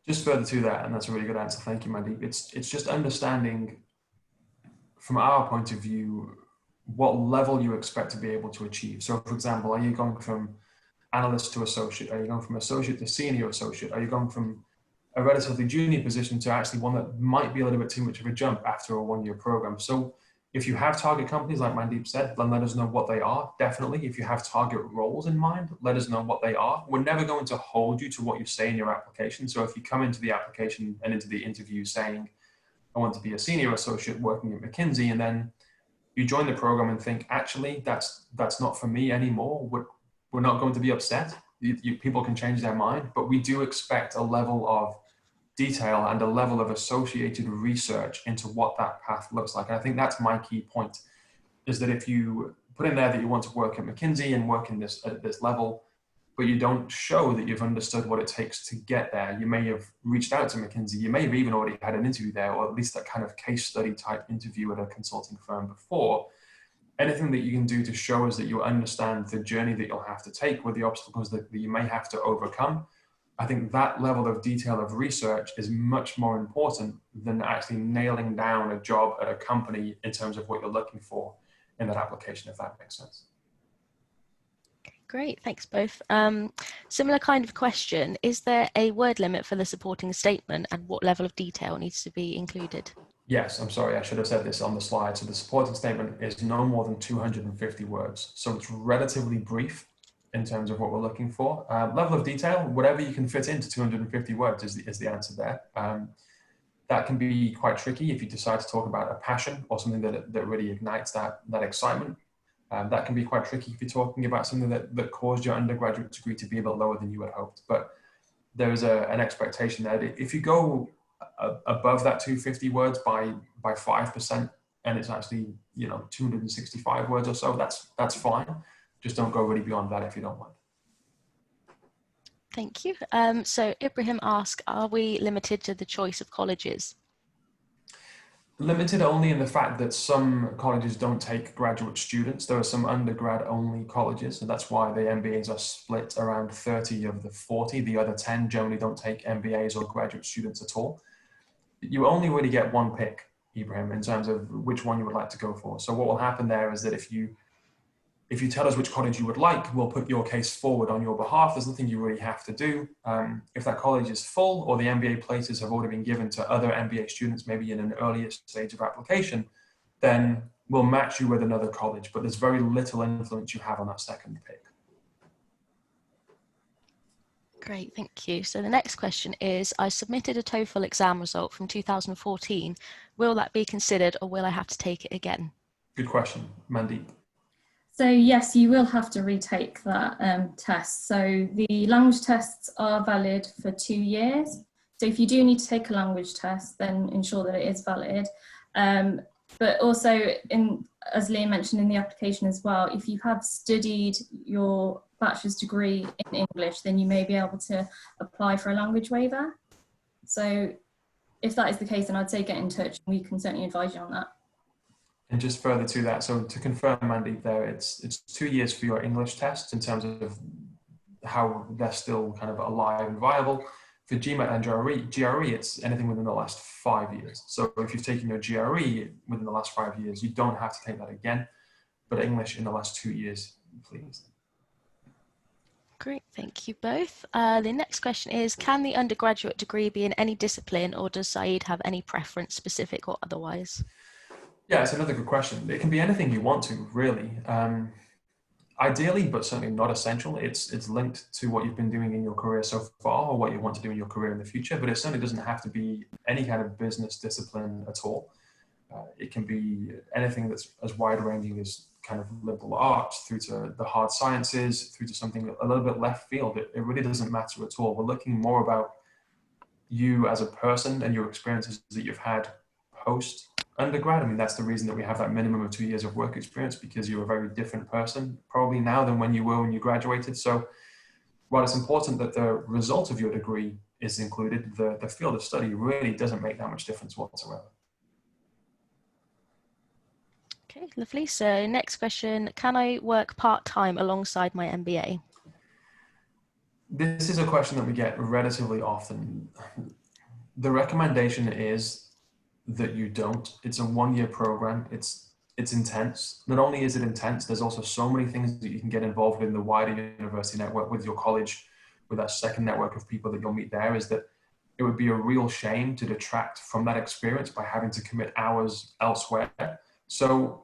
Just further to that, and that's a really good answer, thank you, Mandeep. It's just understanding from our point of view what level you expect to be able to achieve. So for example, are you going from analyst to associate? Are you going from associate to senior associate? Are you going from a relatively junior position to actually one that might be a little bit too much of a jump after a one-year program? So if you have target companies, like Mandeep said, then let us know what they are. Definitely, if you have target roles in mind, let us know what they are. We're never going to hold you to what you say in your application. So if you come into the application and into the interview saying, I want to be a senior associate working at McKinsey, and then you join the program and think, actually, that's not for me anymore, we're not going to be upset. People can change their mind, but we do expect a level of detail and a level of associated research into what that path looks like. And I think that's my key point, is that if you put in there that you want to work at McKinsey and work in at this level, but you don't show that you've understood what it takes to get there. You may have reached out to McKinsey, you may have even already had an interview there, or at least that kind of case study type interview at a consulting firm before. Anything that you can do to show us that you understand the journey that you'll have to take with the obstacles that you may have to overcome, I think that level of detail of research is much more important than actually nailing down a job at a company in terms of what you're looking for in that application, if that makes sense. Great, thanks both. Similar kind of question, is there a word limit for the supporting statement and what level of detail needs to be included? Yes, I'm sorry, I should have said this on the slide. So the supporting statement is no more than 250 words. So it's relatively brief in terms of what we're looking for. Level of detail, whatever you can fit into 250 words is the answer there. That can be quite tricky if you decide to talk about a passion or something that really ignites that excitement. That can be quite tricky if you're talking about something that caused your undergraduate degree to be a bit lower than you had hoped. But there is an expectation there that if you go above that 250 words by 5%, and it's actually 265 words or so, that's fine. Just don't go really beyond that if you don't mind. Thank you. So Ibrahim asks, are we limited to the choice of colleges? Limited only in the fact that some colleges don't take graduate students. There are some undergrad only colleges, and that's why the MBAs are split around 30 of the 40. The other 10 generally don't take MBAs or graduate students at all. You only really get one pick, Ibrahim, in terms of which one you would like to go for. So what will happen there is that if you tell us which college you would like, we'll put your case forward on your behalf. There's nothing you really have to do. If that college is full or the MBA places have already been given to other MBA students, maybe in an earlier stage of application, then we'll match you with another college, but there's very little influence you have on that second pick. Great, thank you. So the next question is, I submitted a TOEFL exam result from 2014. Will that be considered or will I have to take it again? Good question, Mandeep. So yes, you will have to retake that test. So the language tests are valid for 2 years. So if you do need to take a language test, then ensure that it is valid. But also, as Liam mentioned in the application as well, if you have studied your bachelor's degree in English, then you may be able to apply for a language waiver. So if that is the case, then I'd say get in touch and we can certainly advise you on that. And just further to that, so to confirm, Mandeep, there, it's 2 years for your English tests in terms of how they're still kind of alive and viable. For GMAT and GRE, it's anything within the last 5 years. So if you've taken your GRE within the last 5 years, you don't have to take that again, but English in the last 2 years, please. Great, thank you both. The next question is, can the undergraduate degree be in any discipline or does Saïd have any preference, specific or otherwise? Yeah, it's another good question. It can be anything you want to, really. Ideally, but certainly not essential. It's linked to what you've been doing in your career so far or what you want to do in your career in the future, but it certainly doesn't have to be any kind of business discipline at all. It can be anything that's as wide-ranging as kind of liberal arts through to the hard sciences, through to something a little bit left field. It really doesn't matter at all. We're looking more about you as a person and your experiences that you've had post undergrad. I mean, that's the reason that we have that minimum of 2 years of work experience, because you're a very different person probably now than when you were when you graduated. So while it's important that the result of your degree is included, the field of study really doesn't make that much difference whatsoever. Okay, lovely. So next question, can I work part-time alongside my MBA? This is a question that we get relatively often. The recommendation is that you don't. It's a 1-year program. It's intense. Not only is it intense, there's also so many things that you can get involved in the wider university network with your college, with that second network of people that you'll meet there, is that it would be a real shame to detract from that experience by having to commit hours elsewhere. So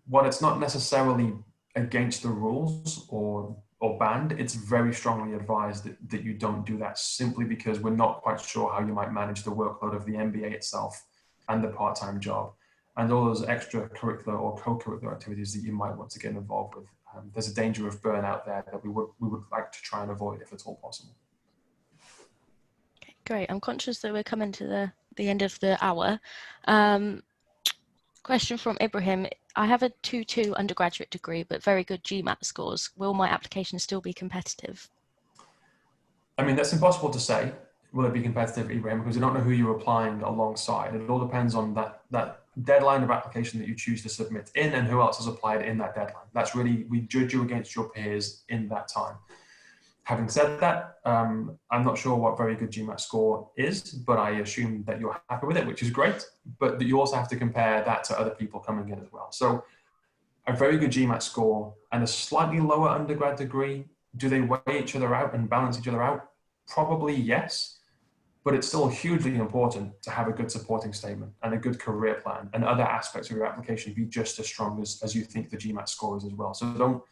while it's not necessarily against the rules or banned, it's very strongly advised that you don't do that, simply because we're not quite sure how you might manage the workload of the MBA itself and the part-time job and all those extracurricular or co-curricular activities that you might want to get involved with. There's a danger of burnout there that we would like to try and avoid if at all possible. Okay, great. I'm conscious that we're coming to the end of the hour. Question from Ibrahim. I have a 2-2 undergraduate degree, but very good GMAT scores. Will my application still be competitive? I mean, that's impossible to say. Will it be competitive, Ibrahim? Because you don't know who you're applying alongside. It all depends on that deadline of application that you choose to submit in and who else has applied in that deadline. That's really, we judge you against your peers in that time. Having said that, I'm not sure what very good GMAT score is, but I assume that you're happy with it, which is great. But you also have to compare that to other people coming in as well. So a very good GMAT score and a slightly lower undergrad degree, do they weigh each other out and balance each other out? Probably yes, but it's still hugely important to have a good supporting statement and a good career plan and other aspects of your application be just as strong as you think the GMAT score is as well. So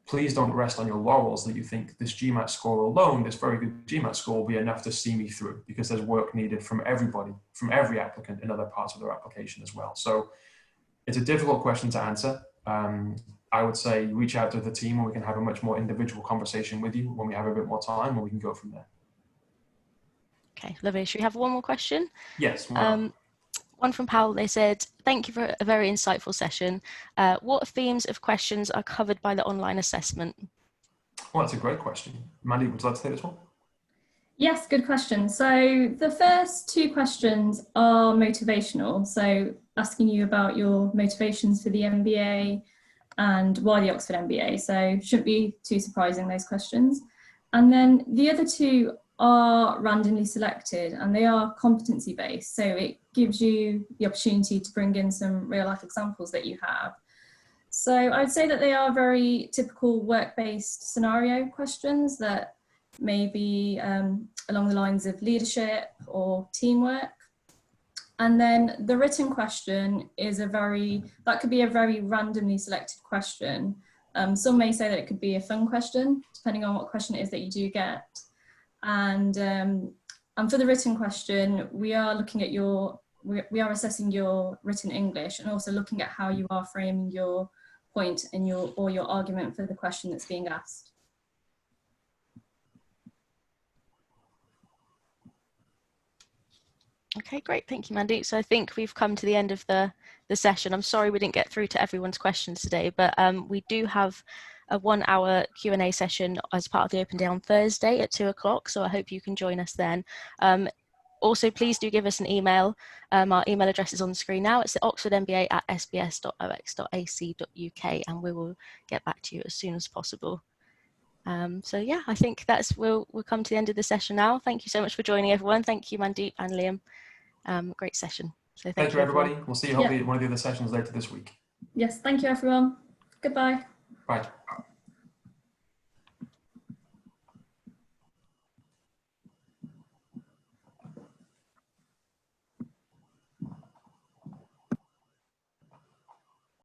please don't rest on your laurels that you think this GMAT score alone, this very good GMAT score, will be enough to see me through, because there's work needed from everybody, from every applicant in other parts of their application as well. So it's a difficult question to answer. I would say reach out to the team and we can have a much more individual conversation with you when we have a bit more time, and we can go from there. Okay, lovely. Should we have one more question? Yes. One from Powell. They said, thank you for a very insightful session. What themes of questions are covered by the online assessment? Well, that's a great question. Mandy, would you like to take this one? Yes, good question. So the first 2 questions are motivational. So asking you about your motivations for the MBA and why the Oxford MBA. So shouldn't be too surprising, those questions. And then the other 2 are randomly selected and they are competency based. So it gives you the opportunity to bring in some real life examples that you have. So I'd say that they are very typical work-based scenario questions that may be along the lines of leadership or teamwork. And then the written question is that could be a very randomly selected question. Some may say that it could be a fun question, depending on what question it is that you do get. And for the written question, we are looking at we are assessing your written English and also looking at how you are framing your point and your argument for the question that's being asked. Okay, great. Thank you, Mandy. So I think we've come to the end of the session. I'm sorry we didn't get through to everyone's questions today, but we do have a 1-hour Q&A session as part of the Open Day on Thursday at 2 o'clock. So I hope you can join us then. Also, please do give us an email. Our email address is on the screen now. It's the oxfordmba@sbs.ox.ac.uk, and we will get back to you as soon as possible. So yeah, I think we'll come to the end of the session now. Thank you so much for joining, everyone. Thank you, Mandeep and Liam. Great session. So thank you, everybody. Everyone. We'll see you hopefully at one of the other sessions later this week. Yes, thank you, everyone. Goodbye. Bye.